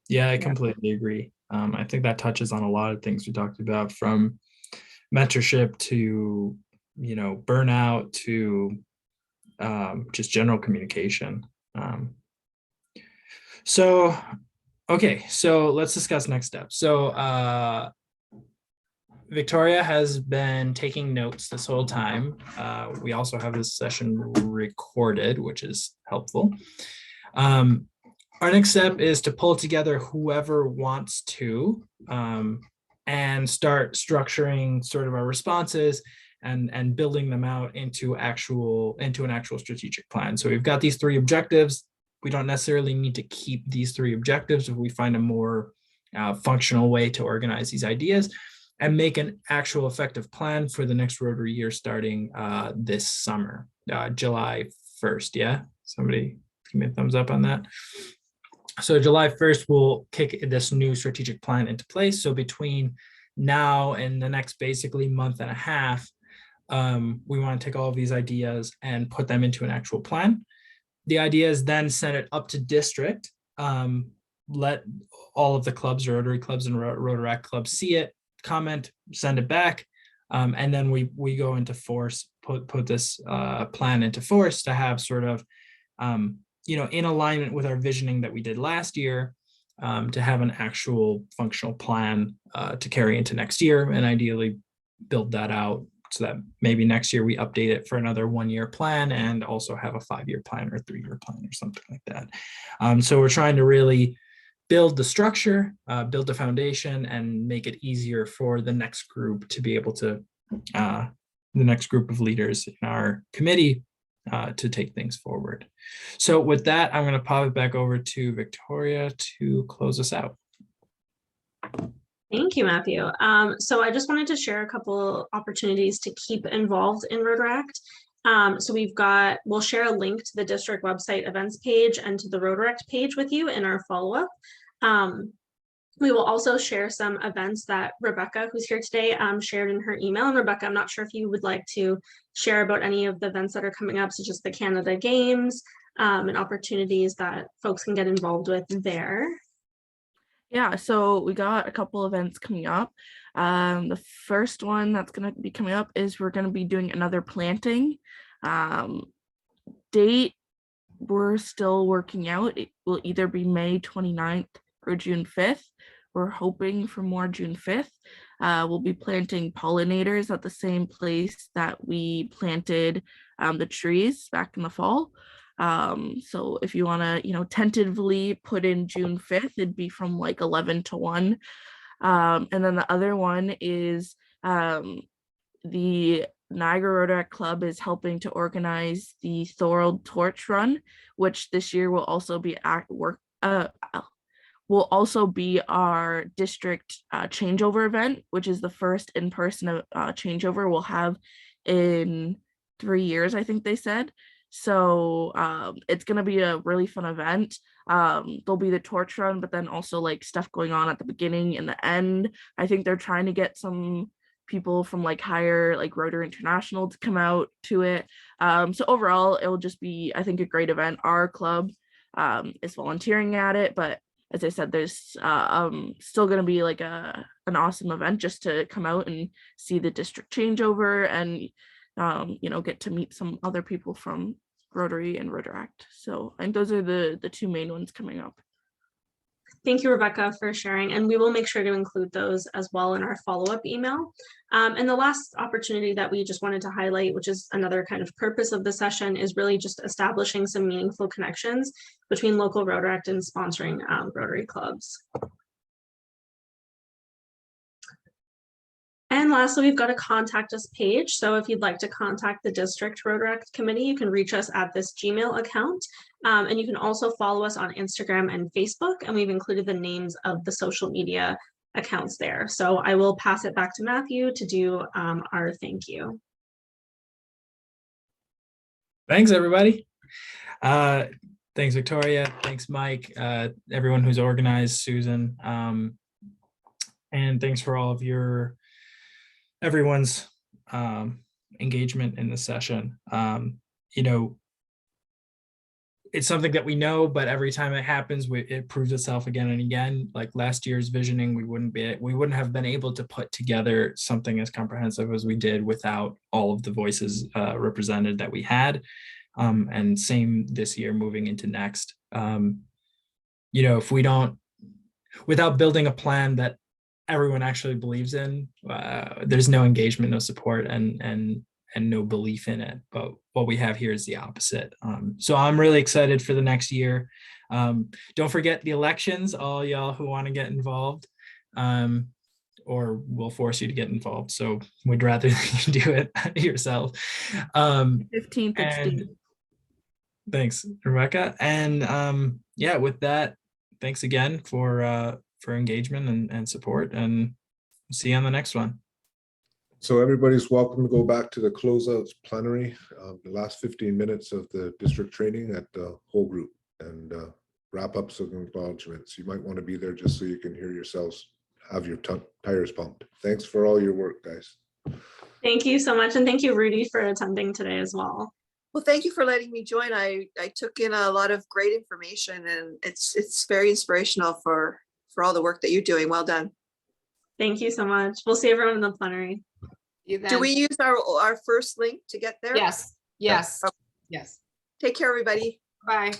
S3: Yeah, I
S7: Yeah.
S3: completely agree. I think that touches on a lot of things we talked about, from mentorship to burnout to just general communication. So okay, so let's discuss next steps. So Victoria has been taking notes this whole time. We also have this session recorded, which is helpful. Our next step is to pull together whoever wants to and start structuring sort of our responses and building them out into an actual strategic plan. So we've got these 3 objectives. We don't necessarily need to keep these 3 objectives if we find a more functional way to organize these ideas and make an actual effective plan for the next Rotary year starting this summer, July 1st. Yeah, somebody give me a thumbs up on that. So July 1st, we'll kick this new strategic plan into place. So between now and the next basically month and a half, we want to take all of these ideas and put them into an actual plan. The idea is then send it up to district, let all of the clubs, Rotary clubs and Rotaract clubs see it, comment, send it back, and then we go into force, put this plan into force to have sort of in alignment with our visioning that we did last year, to have an actual functional plan to carry into next year, and ideally build that out so that maybe next year we update it for another 1-year plan and also have a 5-year plan or 3-year plan or something like that. So we're trying to really build the structure, build the foundation, and make it easier for the next group to be able to, the next group of leaders in our committee to take things forward. So with that, I'm going to pop it back over to Victoria to close us out.
S2: Thank you, Matthew. So I just wanted to share a couple opportunities to keep involved in Rotaract. So we'll share a link to the district website events page and to the Rotaract page with you in our follow-up. We will also share some events that Rebecca, who's here today, shared in her email. And Rebecca, I'm not sure if you would like to share about any of the events that are coming up, such as the Canada Games and opportunities that folks can get involved with there.
S5: Yeah, so we got a couple events coming up. The first one that's going to be coming up is we're going to be doing another planting. Date, we're still working out. It will either be May 29th or June 5th. We're hoping for more June 5th. We'll be planting pollinators at the same place that we planted the trees back in the fall. So if you want to, tentatively put in June 5th, it'd be from like 11 to 1. And then the other one is the Niagara Rotaract Club is helping to organize the Thorold Torch Run, which this year will also be our district changeover event, which is the first in-person changeover we'll have in 3 years, I think they said. So it's going to be a really fun event. There'll be the torch run, but then also like stuff going on at the beginning and the end. I think they're trying to get some people from like higher, like Rotary International to come out to it. So overall, it will just be, I think, a great event. Our club is volunteering at it, but as I said, there's still going to be like an awesome event just to come out and see the district changeover and get to meet some other people from Rotary and Rotaract. So I think those are the 2 main ones coming up.
S2: Thank you, Rebecca, for sharing, and we will make sure to include those as well in our follow-up email. And the last opportunity that we just wanted to highlight, which is another kind of purpose of the session, is really just establishing some meaningful connections between local Rotaract and sponsoring Rotary clubs. And lastly, we've got a contact us page. So if you'd like to contact the district Rotaract committee, you can reach us at this Gmail account. And you can also follow us on Instagram and Facebook. And we've included the names of the social media accounts there. So I will pass it back to Matthew to do our thank you.
S3: Thanks, everybody. Thanks, Victoria. Thanks, Mike. Everyone who's organized, Susan. And thanks for all of everyone's engagement in the session. You know, it's something that we know, but every time it happens, it proves itself again and again. Like last year's visioning, we wouldn't have been able to put together something as comprehensive as we did without all of the voices represented that we had. And same this year moving into next. You know, if we don't, without building a plan that everyone actually believes in, there's no engagement, no support, and no belief in it. But what we have here is the opposite. So I'm really excited for the next year. Don't forget the elections, all y'all who want to get involved, or we'll force you to get involved. So we'd rather you do it yourself.
S5: 15th, it's
S3: And
S5: due.
S3: thanks, Rebecca. And yeah, with that, thanks again for engagement and support, and see you on the next one.
S4: So everybody's welcome to go back to the closeout plenary, the last 15 minutes of the district training at the whole group, and wrap up some acknowledgements. You might want to be there just so you can hear yourselves have your tires pumped. Thanks for all your work, guys.
S2: Thank you so much. And thank you, Rudy, for attending today as well.
S8: Well, thank you for letting me join. I took in a lot of great information, and it's very inspirational for all the work that you're doing. Well done.
S2: Thank you so much. We'll see everyone in the plenary.
S8: Do we use our first link to get there?
S9: Yes, yes,
S8: Okay.
S9: yes.
S8: Take care, everybody.
S9: Bye.